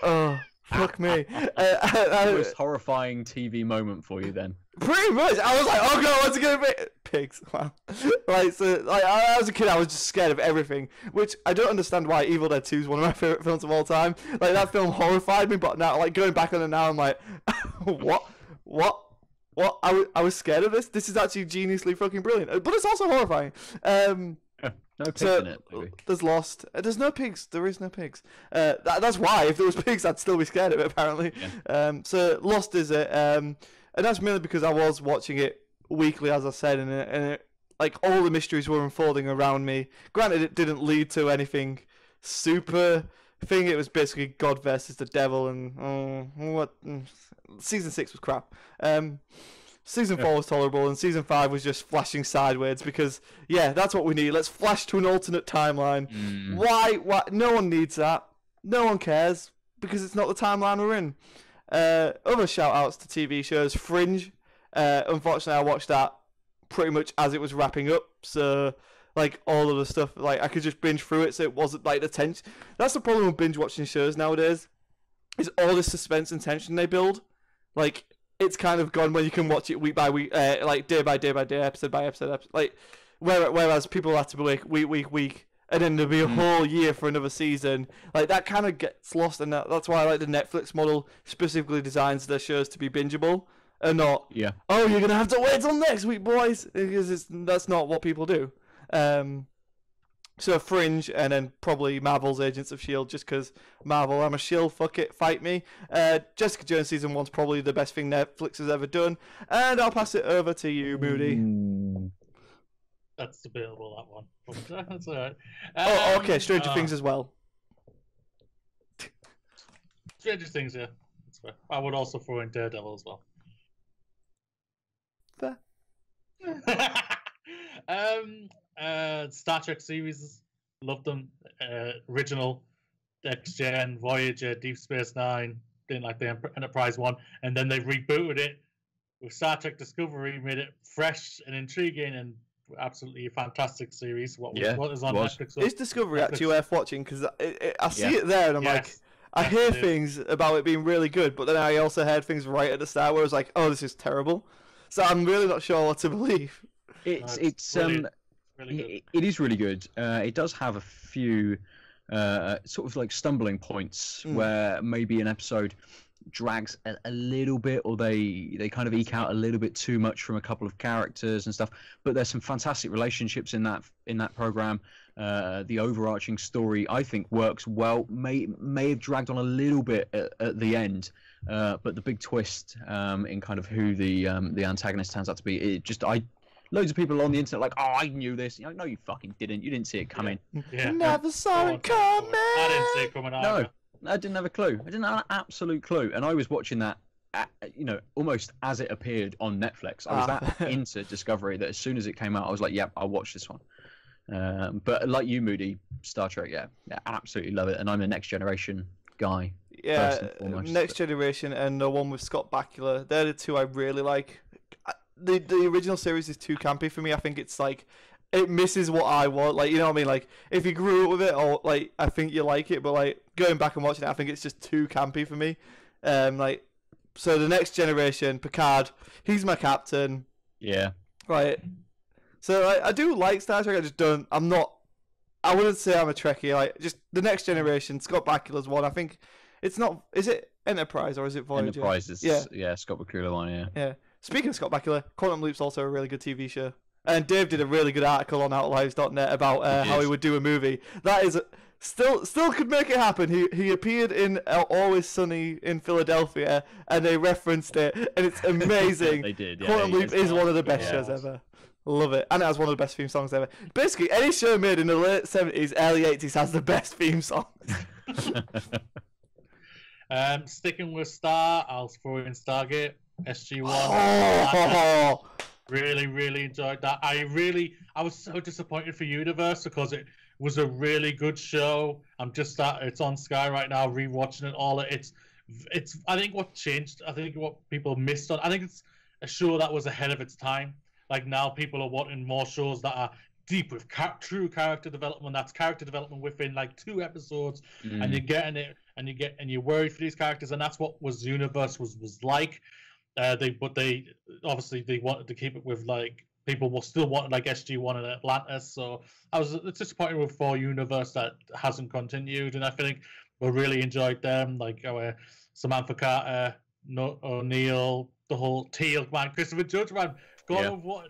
Oh, fuck me. The most horrifying TV moment for you then. Pretty much. I was like, oh god, what's it gonna be? Pigs. Wow. Like, so, like, I was a kid, I was just scared of everything, which I don't understand why Evil Dead 2 is one of my favorite films of all time. Like, that film horrified me, but now, like, going back on it now, I'm like, what? I was scared of this. This is actually geniusly fucking brilliant, but it's also horrifying. No pigs in it. Maybe. There's Lost. There's no pigs. There is no pigs. That's why if there was pigs, I'd still be scared of it. Apparently. Yeah. So Lost is it, and that's mainly because I was watching it weekly, as I said, and it, like all the mysteries were unfolding around me. Granted, it didn't lead to anything super thing. It was basically God versus the devil, and season 6 was crap. Season 4 was tolerable, and season 5 was just flashing sideways because, yeah, that's what we need. Let's flash to an alternate timeline. Why? No one needs that. No one cares because it's not the timeline we're in. Other shout-outs to TV shows. Fringe. Unfortunately, I watched that pretty much as it was wrapping up, so like all of the stuff, like I could just binge through it, so it wasn't like the tension. That's the problem with binge watching shows nowadays, is all this suspense and tension they build. Like, it's kind of gone when you can watch it week by week, like day by day, episode by episode. Like, whereas people have to be like week, and then there'll be a whole year for another season. Like, that kind of gets lost, and that's why I like the Netflix model specifically designs their shows to be bingeable, and not, oh, you're gonna have to wait till next week, boys, because that's not what people do. So Fringe, and then probably Marvel's Agents of S.H.I.E.L.D., just because Marvel, I'm a shill, fuck it, fight me. Jessica Jones Season 1's probably the best thing Netflix has ever done. And I'll pass it over to you, Moody. That's debatable, that one. That's alright. Okay, Stranger Things as well. Stranger Things, yeah. That's fair. I would also throw in Daredevil as well. Fair. Star Trek series, loved them. Original, Next Gen, Voyager, Deep Space Nine. Didn't like the Enterprise one, and then they rebooted it with Star Trek Discovery, made it fresh and intriguing, and absolutely fantastic series. What is on Netflix? Is Discovery actually worth watching? Because I see it there, and I'm like, I hear things about it being really good, but then I also heard things right at the start where I was like, oh, this is terrible. So I'm really not sure what to believe. It is really good. It does have a few sort of like stumbling points where maybe an episode drags a little bit, or they kind of eke out a little bit too much from a couple of characters and stuff. But there's some fantastic relationships in that program. The overarching story, I think, works well. May have dragged on a little bit at the end, but the big twist in kind of who the antagonist turns out to be, loads of people on the internet like, oh, I knew this. You know, no, you fucking didn't. You didn't see it coming. Yeah. Never saw it coming. I didn't see it coming either. No, I didn't have a clue. I didn't have an absolute clue. And I was watching that, almost as it appeared on Netflix. I was that into Discovery that as soon as it came out, I was like, yep, I'll watch this one. But like you, Moody, Star Trek, yeah, absolutely love it. And I'm a Next Generation guy. Yeah, Next Generation and the one with Scott Bakula. They're the two I really like. The original series is too campy for me. I think it's like it misses what I want. Like, you know what I mean? Like, if you grew up with it, or like I think you like it, but like going back and watching it, I think it's just too campy for me. So the Next Generation, Picard, he's my captain. Yeah. Right. So I do like Star Trek. I just don't. I wouldn't say I'm a Trekkie. Like, just the Next Generation. Scott Bakula's one. I think it's not. Is it Enterprise or is it Voyager? Enterprise is yeah. Scott Bakula one. Yeah. Yeah. Speaking of Scott Bakula, Quantum Leap's also a really good TV show. And Dave did a really good article on OutofLives.net about how he would do a movie. That is still could make it happen. He appeared in Always Sunny in Philadelphia, and they referenced it, and it's amazing. They did. Yeah, Quantum Leap is one of the best shows ever. Love it, and it has one of the best theme songs ever. Basically, any show made in the late 70s, early 80s has the best theme songs. Sticking with Star, I'll throw in Stargate. SG-1. Oh. Really enjoyed that. I was so disappointed for Universe because it was a really good show. It's on Sky right now, rewatching it all. It's I think what changed, I think what people missed on, I think it's a show that was ahead of its time. Like, now people are wanting more shows that are deep with true character development. That's character development within like 2 episodes, and you're getting it, and you're worried for these characters, and that's what Universe was like. They obviously wanted to keep it with like people will still want like SG-1 and Atlantis, so it's disappointing with 4 Universe that hasn't continued, and I think we really enjoyed them, like our Samantha Carter, O'Neill, the whole Teal'c man, Christopher Judge man,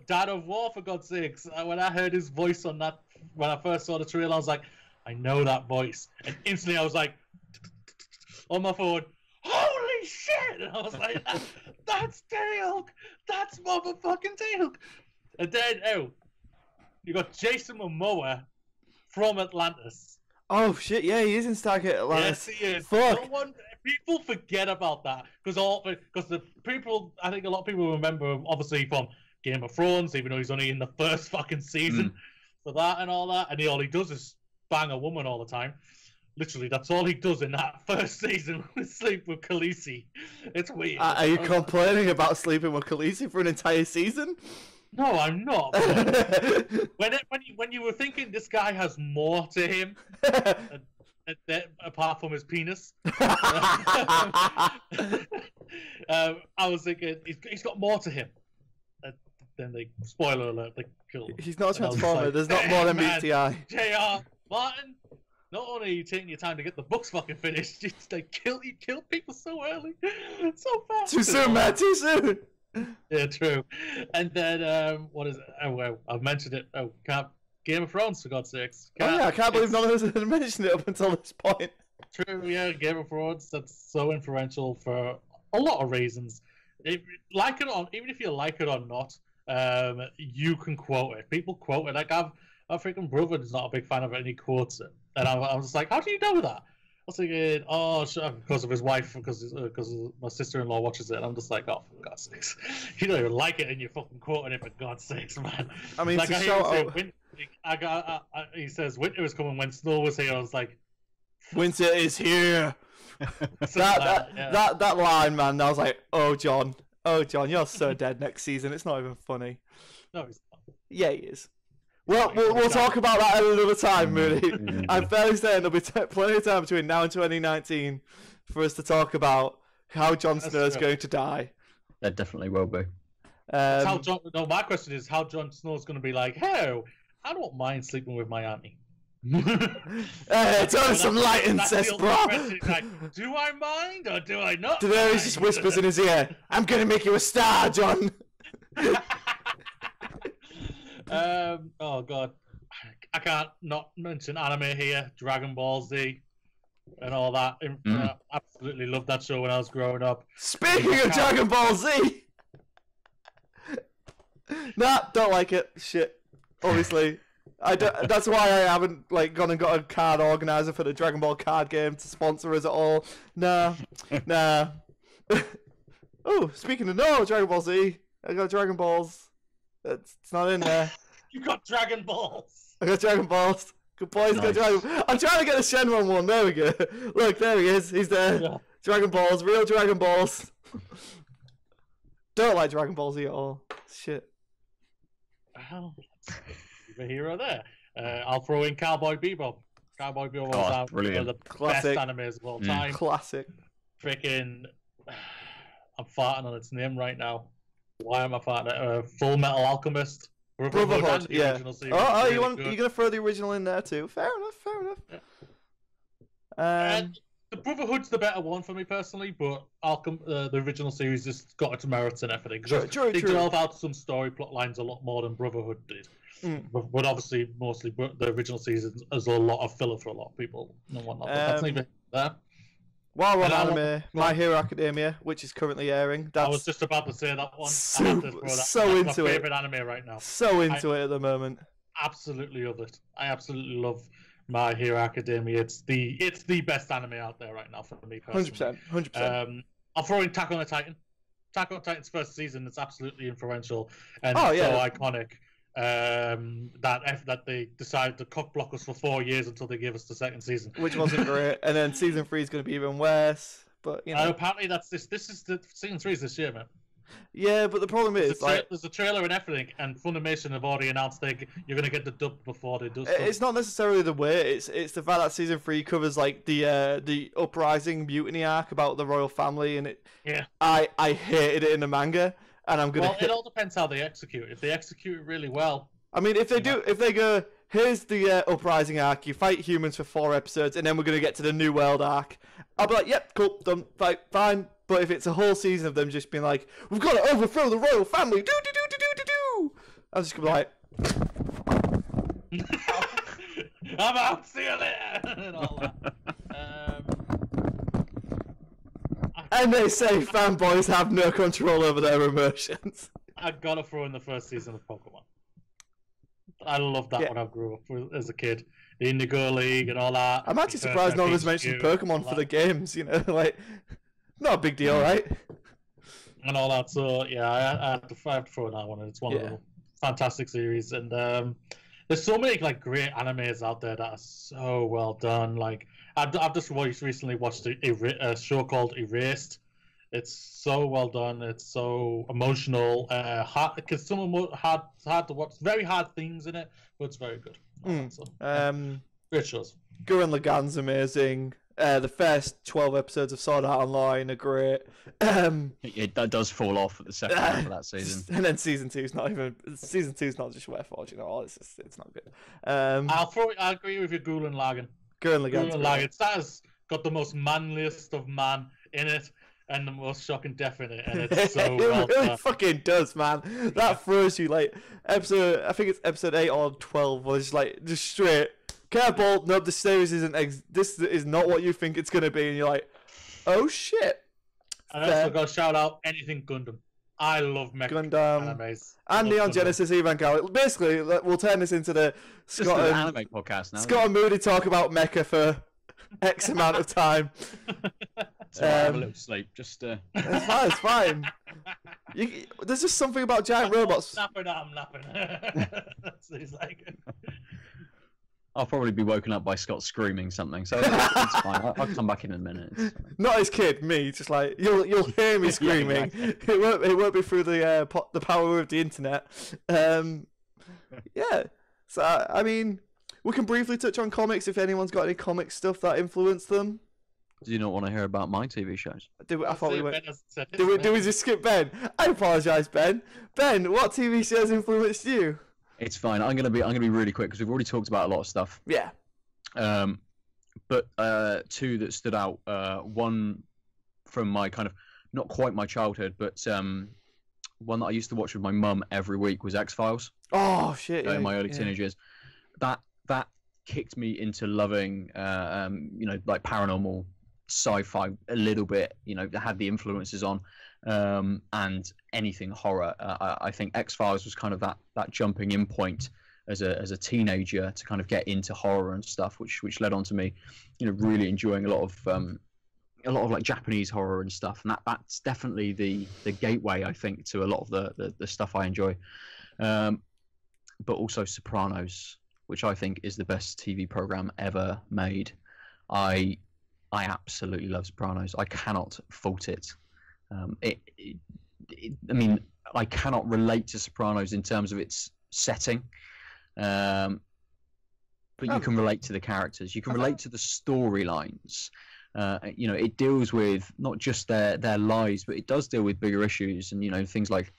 Dad of War, for God's sakes. When I heard his voice on that, when I first saw the trailer, I was like, I know that voice, and instantly I was like on my phone, holy shit! And I was like, that's Teal'c! That's motherfucking Teal'c! And then, you got Jason Momoa from Atlantis. Oh shit, yeah, he is in Stargate Atlantis. Yes, he is. Fuck. People forget about that, because the people, I think a lot of people remember him, obviously, from Game of Thrones, even though he's only in the first fucking season, for that and all that, and all he does is bang a woman all the time. Literally, that's all he does in that first season, sleep with Khaleesi. It's weird. Are you complaining about sleeping with Khaleesi for an entire season? No, I'm not. When you were thinking this guy has more to him, apart from his penis, I was thinking he's got more to him. Then spoiler alert, they kill him. He's not a Transformer. Like, there's not more than meets the eye. JR Martin. Not only are you taking your time to get the books fucking finished, you kill people so early, so fast. Too soon, man. Too soon. Yeah, true. And then what is it? Oh well, I've mentioned it. Oh, Game of Thrones, for God's sakes. I can't believe none of us had mentioned it up until this point. True. Yeah, Game of Thrones. That's so influential for a lot of reasons. Like it or even if you like it or not, you can quote it. People quote it. Like our freaking brother is not a big fan of it, and he quotes it. And I was just like, how do you know that? I was thinking, oh, sure, because of his wife, because my sister-in-law watches it. And I'm just like, oh, for God's sakes. You don't even like it and you're fucking quoting it, for God's sakes, man. I mean, like, to shout out... he says, winter was coming when snow was here. I was like... Winter is here. that line, man, I was like, oh, John, you're so dead next season. It's not even funny. No, he's not. Yeah, he is. Well, we'll talk about that at another time, Moody. I'm fairly certain there'll be plenty of time between now and 2019 for us to talk about how Jon Snow's going to die. There definitely will be. My question is how Jon Snow's going to be like, hey, I don't mind sleeping with my auntie. It's only some light incest, bro. Like, do I mind or do I not? Daenerys just whispers in his ear, I'm going to make you a star, Jon. Oh god, I can't not mention anime here. Dragon Ball Z and all that. Absolutely loved that show when I was growing up. Speaking of Dragon Ball Z, nah, don't like it. Shit. Obviously, that's why I haven't like gone and got a card organizer for the Dragon Ball card game to sponsor us at all. Nah. Oh, speaking of Dragon Ball Z, I got Dragon Balls. It's not in there. You got Dragon Balls. I got Dragon Balls. Good boys, nice. Got Dragon. I'm trying to get a Shenron one. There we go. Look, there he is. He's there. Yeah. Dragon Balls, real Dragon Balls. Don't like Dragon Ball Z at all. Shit. Well, the hero there. I'll throw in Cowboy Bebop. Cowboy Bebop was one of the classic best animes of all time. Classic. Freaking, I'm farting on its name right now. Why am I farting? Full Metal Alchemist. Brotherhood, yeah. Oh, really you're gonna throw the original in there too? Fair enough. Yeah. The Brotherhood's the better one for me personally, but the original series just got its merits and everything. True. They delve out some story plot lines a lot more than Brotherhood did. But obviously, mostly the original season has a lot of filler for a lot of people and whatnot. But that's neither there. While we're on anime, My Hero Academia, which is currently airing. I was just about to say that one. So into my favorite anime right now. So into it at the moment. Absolutely love it. I absolutely love My Hero Academia. It's the best anime out there right now for me personally. 100%. I'll throw in Attack on the Titan. Attack on Titan's first season is absolutely influential and so iconic. That they decided to cock block us for 4 years until they gave us the second season, which wasn't great. And then season 3 is going to be even worse. But you know, apparently this is the season 3 is this year, man. Yeah, but the problem is there's a trailer and everything, and Funimation have already announced you're going to get the dub before they do stuff. It's not necessarily the way. It's the fact that season 3 covers like the uprising mutiny arc about the royal family, and I hated it in the manga. And I'm gonna. Well, it all depends how they execute. If they execute it really well. I mean, if they go, here's the uprising arc. You fight humans for 4 episodes, and then we're gonna get to the New World arc. I'll be like, yep, cool, done, fine. But if it's a whole season of them just being like, we've got to overthrow the royal family, I'm just gonna be like, I'm out, see you later, and all that. And they say fanboys have no control over their emotions. I gotta throw in the first season of Pokemon. I loved that when I grew up as a kid. The Indigo League and all that. I'm actually surprised no one's mentioned Pokemon for the games, you know, like, not a big deal, right? And all that, so yeah, I have to throw that one in. It's one of the fantastic series, and there's so many like great animes out there that are so well done. Like I've just recently watched a show called Erased. It's so well done. It's so emotional. Hard because hard to watch. Very hard themes in it, but it's very good. So, great shows. Gurren Lagann's amazing. The first 12 episodes of Sword Art Online are great. That does fall off at the second half of that season. And then season 2 is not just worth watching at all. It's not good. I agree with you, Gurren Lagann. Gurren Lagann. It has got the most manliest of man in it. And the most shocking death in it, and it's so well it really fucking does, man. That throws you like I think it's episode 8 or 12 was like just straight. Careful, nope, the series isn't. This is not what you think it's gonna be, and you're like, oh shit. And I also got to shout out anything Gundam. I love Mecha Gundam animes. And Neon Genesis Evangelion. Basically, we'll turn this into the Scott and anime podcast now. Scott and Moody talk about Mecha for X amount of time. So have a little sleep. Just It's fine. There's just something about giant robots. I'm napping. It's like... I'll probably be woken up by Scott screaming something, so it's fine. I'll come back in a minute. Not his kid, me. Just like you'll hear me screaming. Yeah, exactly. It won't be through the power of the internet. Yeah. So I mean, we can briefly touch on comics if anyone's got any comic stuff that influenced them. Do you not want to hear about my TV shows? I thought we went. Do we just skip Ben? I apologise, Ben. Ben, what TV shows influenced you? It's fine. I'm gonna be really quick because we've already talked about a lot of stuff. Yeah. But 2 that stood out. One from my kind of not quite my childhood, but one that I used to watch with my mum every week was X-Files. Oh shit! In my early teenage years. That that kicked me into loving, you know, like paranormal sci-fi a little bit. You know, had the influences on, and anything horror. I think X-Files was kind of that jumping in point as a teenager to kind of get into horror and stuff, which led on to me, you know, really enjoying a lot of like Japanese horror and stuff, and that's definitely the gateway, I think, to a lot of the stuff I enjoy. But also Sopranos, which I think is the best TV program ever made. I absolutely love Sopranos. I cannot fault it. I mean, I cannot relate to Sopranos in terms of its setting, but you can relate to the characters. You can relate to the storylines. You know, it deals with not just their lives, but it does deal with bigger issues, and you know, things like,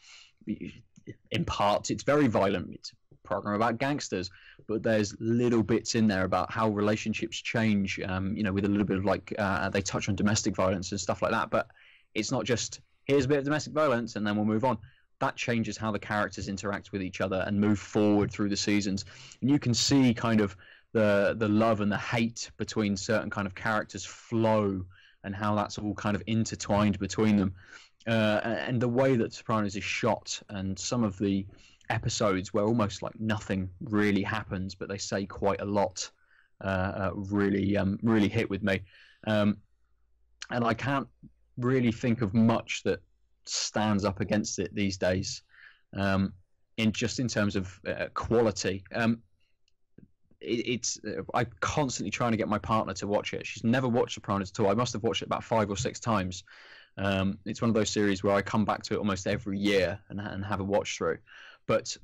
in part, it's very violent. It's a program about gangsters, but there's little bits in there about how relationships change. You know, with a little bit of like they touch on domestic violence and stuff like that. But it's not just here's a bit of domestic violence and then we'll move on. That changes how the characters interact with each other and move forward through the seasons, and you can see kind of the love and the hate between certain kind of characters flow, and how that's all kind of intertwined between them, and the way that Sopranos is shot, and some of the episodes where almost like nothing really happens but they say quite a lot, really hit with me, and I can't really think of much that stands up against it these days, in terms of quality. I'm constantly trying to get my partner to watch it. She's never watched Sopranos at all. I must have watched it about 5 or 6 times. It's one of those series where I come back to it almost every year and have a watch through. But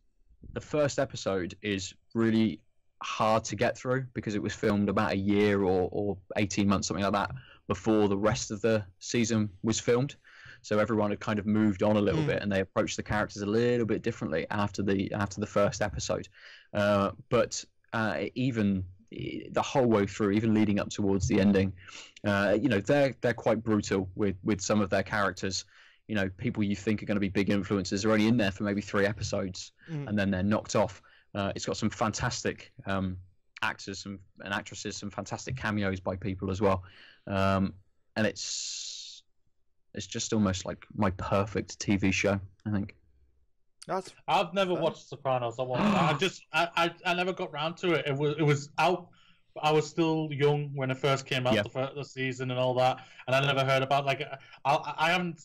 the first episode is really hard to get through because it was filmed about a year or 18 months, something like that, before the rest of the season was filmed. So everyone had kind of moved on a little bit, and they approached the characters a little bit differently after the first episode. But even the whole way through, even leading up towards the ending, you know, they're quite brutal with some of their characters. You know, people you think are going to be big influences are only in there for maybe 3 episodes, and then they're knocked off. It's got some fantastic actors and actresses, some fantastic cameos by people as well, and it's just almost like my perfect TV show, I think. I've never watched Sopranos. I never got round to it. It was out. I was still young when it first came out, the season and all that, and I never heard about I haven't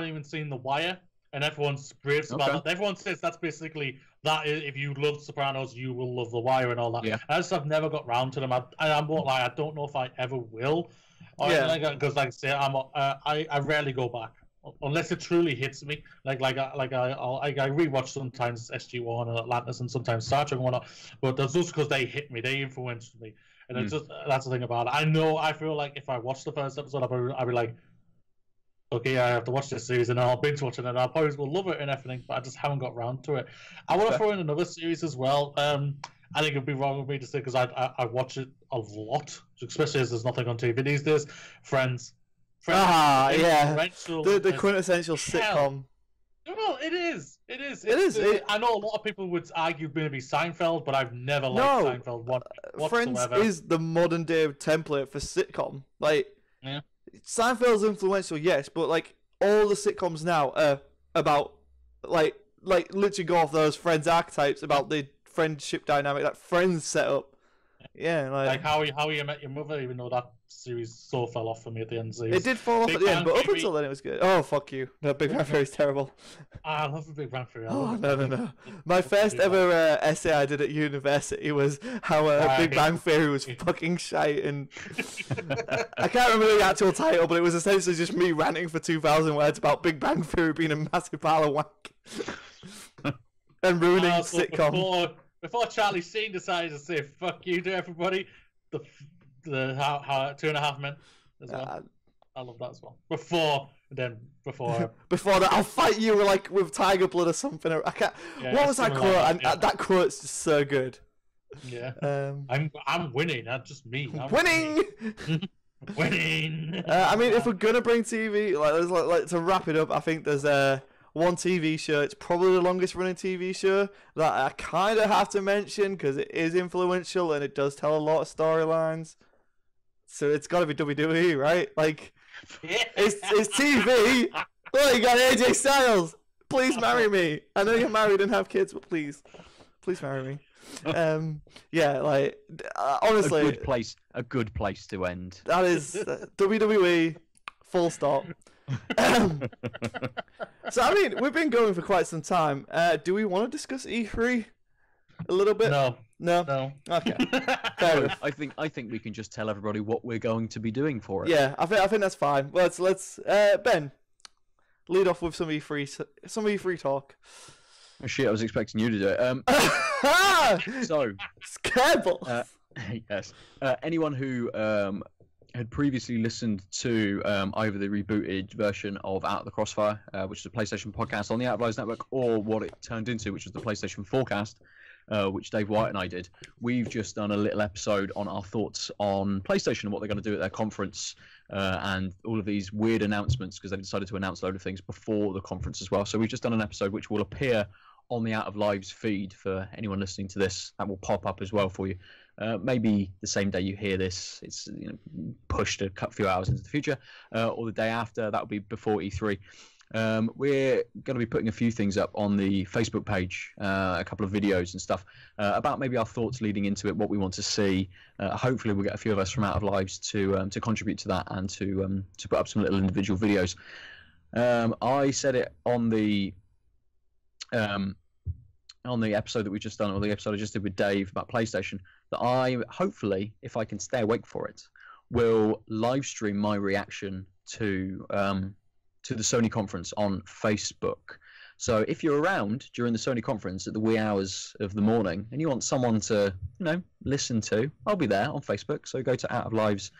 even seen The Wire, and everyone's raves about that. Everyone says that's basically that. If you love Sopranos, you will love The Wire and all that. Yeah. I've never got round to them. I don't know if I ever will. Because like I say, I rarely go back unless it truly hits me. I rewatch sometimes SG-1 and Atlantis and sometimes Star Trek and whatnot. But that's just because they hit me, they influenced me, and it's just that's the thing about it. I feel like if I watch the first episode, I'll be like, okay, I have to watch this series, and I'll binge watch it, and I'll probably will love it and everything. But I just haven't got round to it. I want to throw in another series as well. I think it'd be wrong of me to say because I watch it a lot, especially as there's nothing on TV these days. Friends. Yeah. The quintessential sitcom. Well, it is. I know a lot of people would argue maybe Seinfeld, but I've never liked Seinfeld whatsoever. Friends is the modern day template for sitcom. Like, Seinfeld's influential, yes, but like all the sitcoms now are about like literally go off those Friends archetypes about the friendship dynamic that Friends set up. Yeah, like How You Met Your Mother, even though that series so fell off for me at the end. It did fall off at the end, but up until then it was good. Oh, fuck you. No, Big Bang Theory is terrible. I love the Big Bang Theory. No. My first ever essay I did at university was how Big Bang Theory was fucking shite, and I can't remember the actual title, but it was essentially just me ranting for 2,000 words about Big Bang Theory being a massive pile of wank and ruining sitcom. Before Charlie Sheen decided to say "fuck you" to everybody, the 2.5 Men as well. I love that as well. Before that, I'll fight you with tiger blood or something. I can't. What was that quote? That quote's just so good. Yeah. I'm winning. Not just me. Winning. Winning. I mean, if we're gonna bring TV, to wrap it up, I think there's one TV show. It's probably the longest running TV show that I kind of have to mention because it is influential and it does tell a lot of storylines. So it's got to be WWE, right? Like, it's TV. Oh, you got AJ Styles. Please marry me. I know you're married and have kids, but please marry me. Yeah, like honestly, a good place to end. That is WWE. Full stop. So I mean, we've been going for quite some time. Do we want to discuss E3 a little bit? No. Okay. I think we can just tell everybody what we're going to be doing for it. Yeah, I think that's fine. Let's Ben, lead off with some E3 talk. Oh shit! I was expecting you to do it. So, Scareballs. Yes. Anyone who had previously listened to either the rebooted version of Out of the Crossfire, which is a PlayStation podcast on the Out of Lives network, or what it turned into, which was the PlayStation Forecast, which Dave White and I did. We've just done a little episode on our thoughts on PlayStation and what they're going to do at their conference, and all of these weird announcements, because they've decided to announce a load of things before the conference as well. So we've just done an episode which will appear on the Out of Lives feed for anyone listening to this. That will pop up as well for you. Maybe the same day you hear this, it's pushed a few hours into the future, or the day after. That will be before E3. We're going to be putting a few things up on the Facebook page, a couple of videos and stuff about maybe our thoughts leading into it, what we want to see. Hopefully, we'll get a few of us from Out of Lives to contribute to that and to put up some little individual videos. I said it on the episode that we just done, or the episode I just did with Dave about PlayStation, that I hopefully, if I can stay awake for it, will live stream my reaction to the Sony conference on Facebook. So if you're around during the Sony conference at the wee hours of the morning and you want someone to, listen to, I'll be there on Facebook. So go to Out of Lives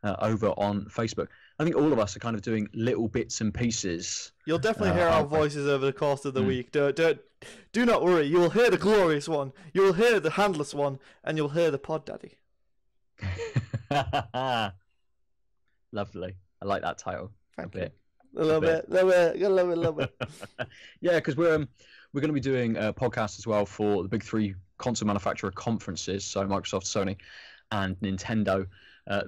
over on Facebook. I think all of us are kind of doing little bits and pieces. You'll definitely hear our voices over the course of the week. Do not worry. You will hear the glorious one. You will hear the handless one, and you'll hear the pod daddy. Lovely. I like that title. Thank you. A little bit. Yeah, because we're going to be doing a podcast as well for the big three console manufacturer conferences. So Microsoft, Sony, and Nintendo.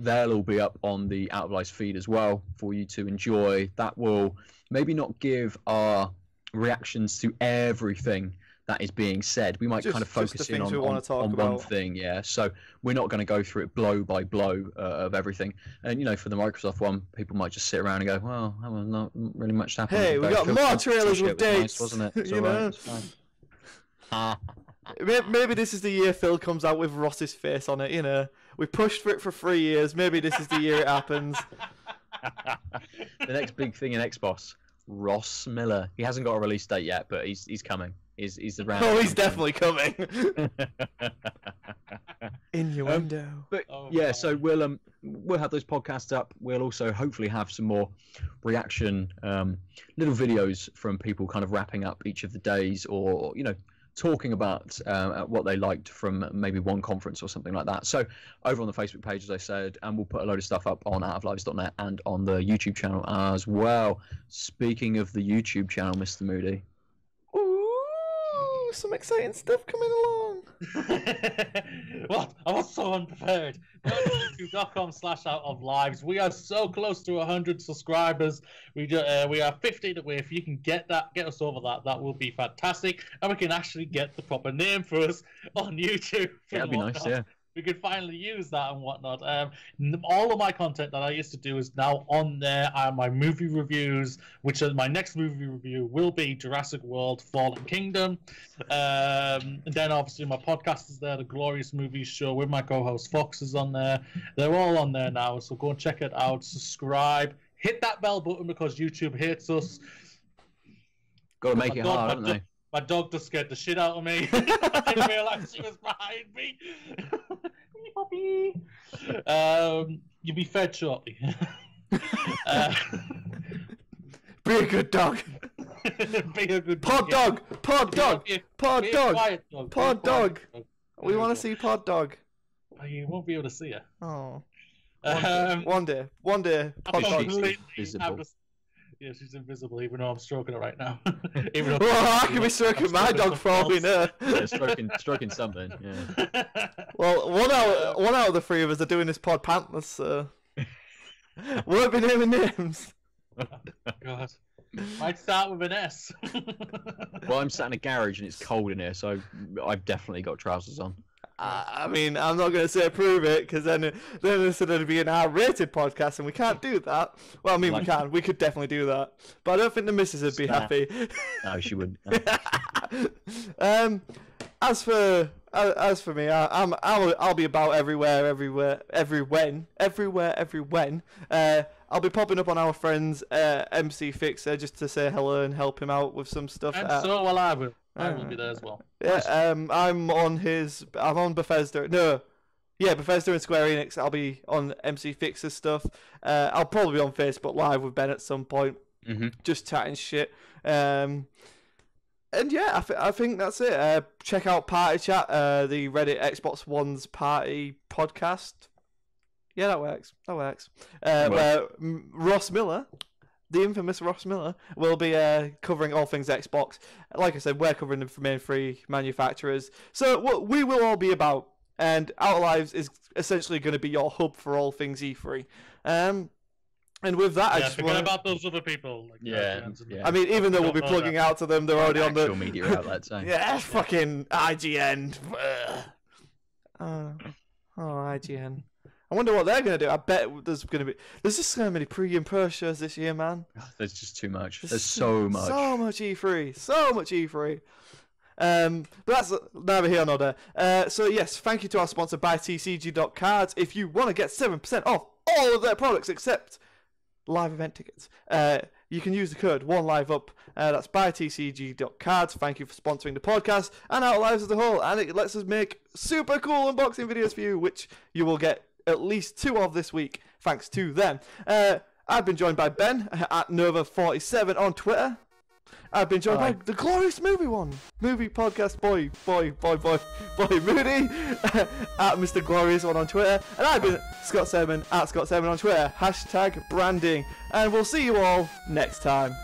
They'll all be up on the Out of Lives feed as well for you to enjoy. That will maybe not give our reactions to everything that is being said. We might kind of focus in on one thing, yeah. So we're not going to go through it blow by blow of everything. And for the Microsoft one, people might just sit around and go, "Well, that was not really much happened." Hey, we got more trailers with dates, nice, wasn't it? It's all right, it's fine. Maybe this is the year Phil comes out with Ross's face on it. We pushed for it for 3 years. Maybe this is the year it happens. The next big thing in Xbox, Ross Miller. He hasn't got a release date yet, but he's coming. He's around. Oh, he's definitely coming. Innuendo. So we'll have those podcasts up. We'll also hopefully have some more reaction little videos from people kind of wrapping up each of the days, or talking about what they liked from maybe one conference or something like that. So over on the Facebook page, as I said, and we'll put a load of stuff up on outoflives.net and on the YouTube channel as well. Speaking of the YouTube channel, Mr. Moody. Ooh, some exciting stuff coming along. What? I was so unprepared. YouTube.com/outoflives. We are so close to 100 subscribers. We are 50 away. If you can get us over that will be fantastic. And we can actually get the proper name for us on YouTube. Yeah, that'd be nice, yeah. We could finally use that and whatnot. All of my content that I used to do is now on there. My movie reviews, which is my next movie review, will be Jurassic World: Fallen Kingdom. And then obviously my podcast is there, the Glorious Movies Show with my co-host Fox is on there. They're all on there now, so go and check it out. Subscribe, hit that bell button because YouTube hates us. Got to make it hard, haven't they? My dog just scared the shit out of me. I didn't realize she was behind me. Puppy. You'll be fed shortly. Be a good dog. Be a good Pod dog. Pod dog. Pod dog. Pod dog. We want to see Pod dog. You won't be able to see her. Oh. One day. Pod dog. Yeah, she's invisible, even though I'm stroking her right now. Well, I can be stroking my dog for all we know. Yeah, stroking something. Yeah. Well, one out of the three of us are doing this pod pantless, so won't be naming names. God. Might start with an S. Well, I'm sat in a garage and it's cold in here, so I've definitely got trousers on. I mean, I'm not going to say prove it, because then it's going to be an R-rated podcast, and we can't do that. Well, I mean, we can. We could definitely do that. But I don't think the missus would be happy. No, she wouldn't. As for me, I'll be about everywhere, every when. I'll be popping up on our friend's MC Fixer just to say hello and help him out with some stuff. And so will I. I will be there as well. Yeah, I'm on Bethesda. No, yeah, Bethesda and Square Enix. I'll be on MC Fixer stuff. I'll probably be on Facebook Live with Ben at some point, just chatting shit. And yeah, I think that's it. Check out Party Chat, the Reddit Xbox One's party podcast. Yeah, that works. Where Ross Miller, the infamous Ross Miller, will be covering all things Xbox. Like I said, we're covering the main three manufacturers. So what we will all be about, and OutofLives is essentially going to be your hub for all things E3. And with that, I just forget about those other people. Like yeah. I mean, even though we'll be plugging out to them, they're already on the actual media outlets. Yeah, fucking IGN. IGN. I wonder what they're going to do. I bet there's just so many pre and pro shows this year, man. There's just too much. There's so much. So much E3. But that's neither here nor there. So yes, thank you to our sponsor, buytcg.cards. If you want to get 7% off all of their products except live event tickets, you can use the code OneLiveUp. That's buytcg.cards. Thank you for sponsoring the podcast and OutofLives as a whole. And it lets us make super cool unboxing videos for you, which you will get at least 2 of this week, thanks to them. I've been joined by Ben at Nova47 on Twitter. I've been joined by the glorious movie podcast boy, Moody, at Mr. Glorious One on Twitter. And I've been Scott Seven at Scott Seven on Twitter, #branding. And we'll see you all next time.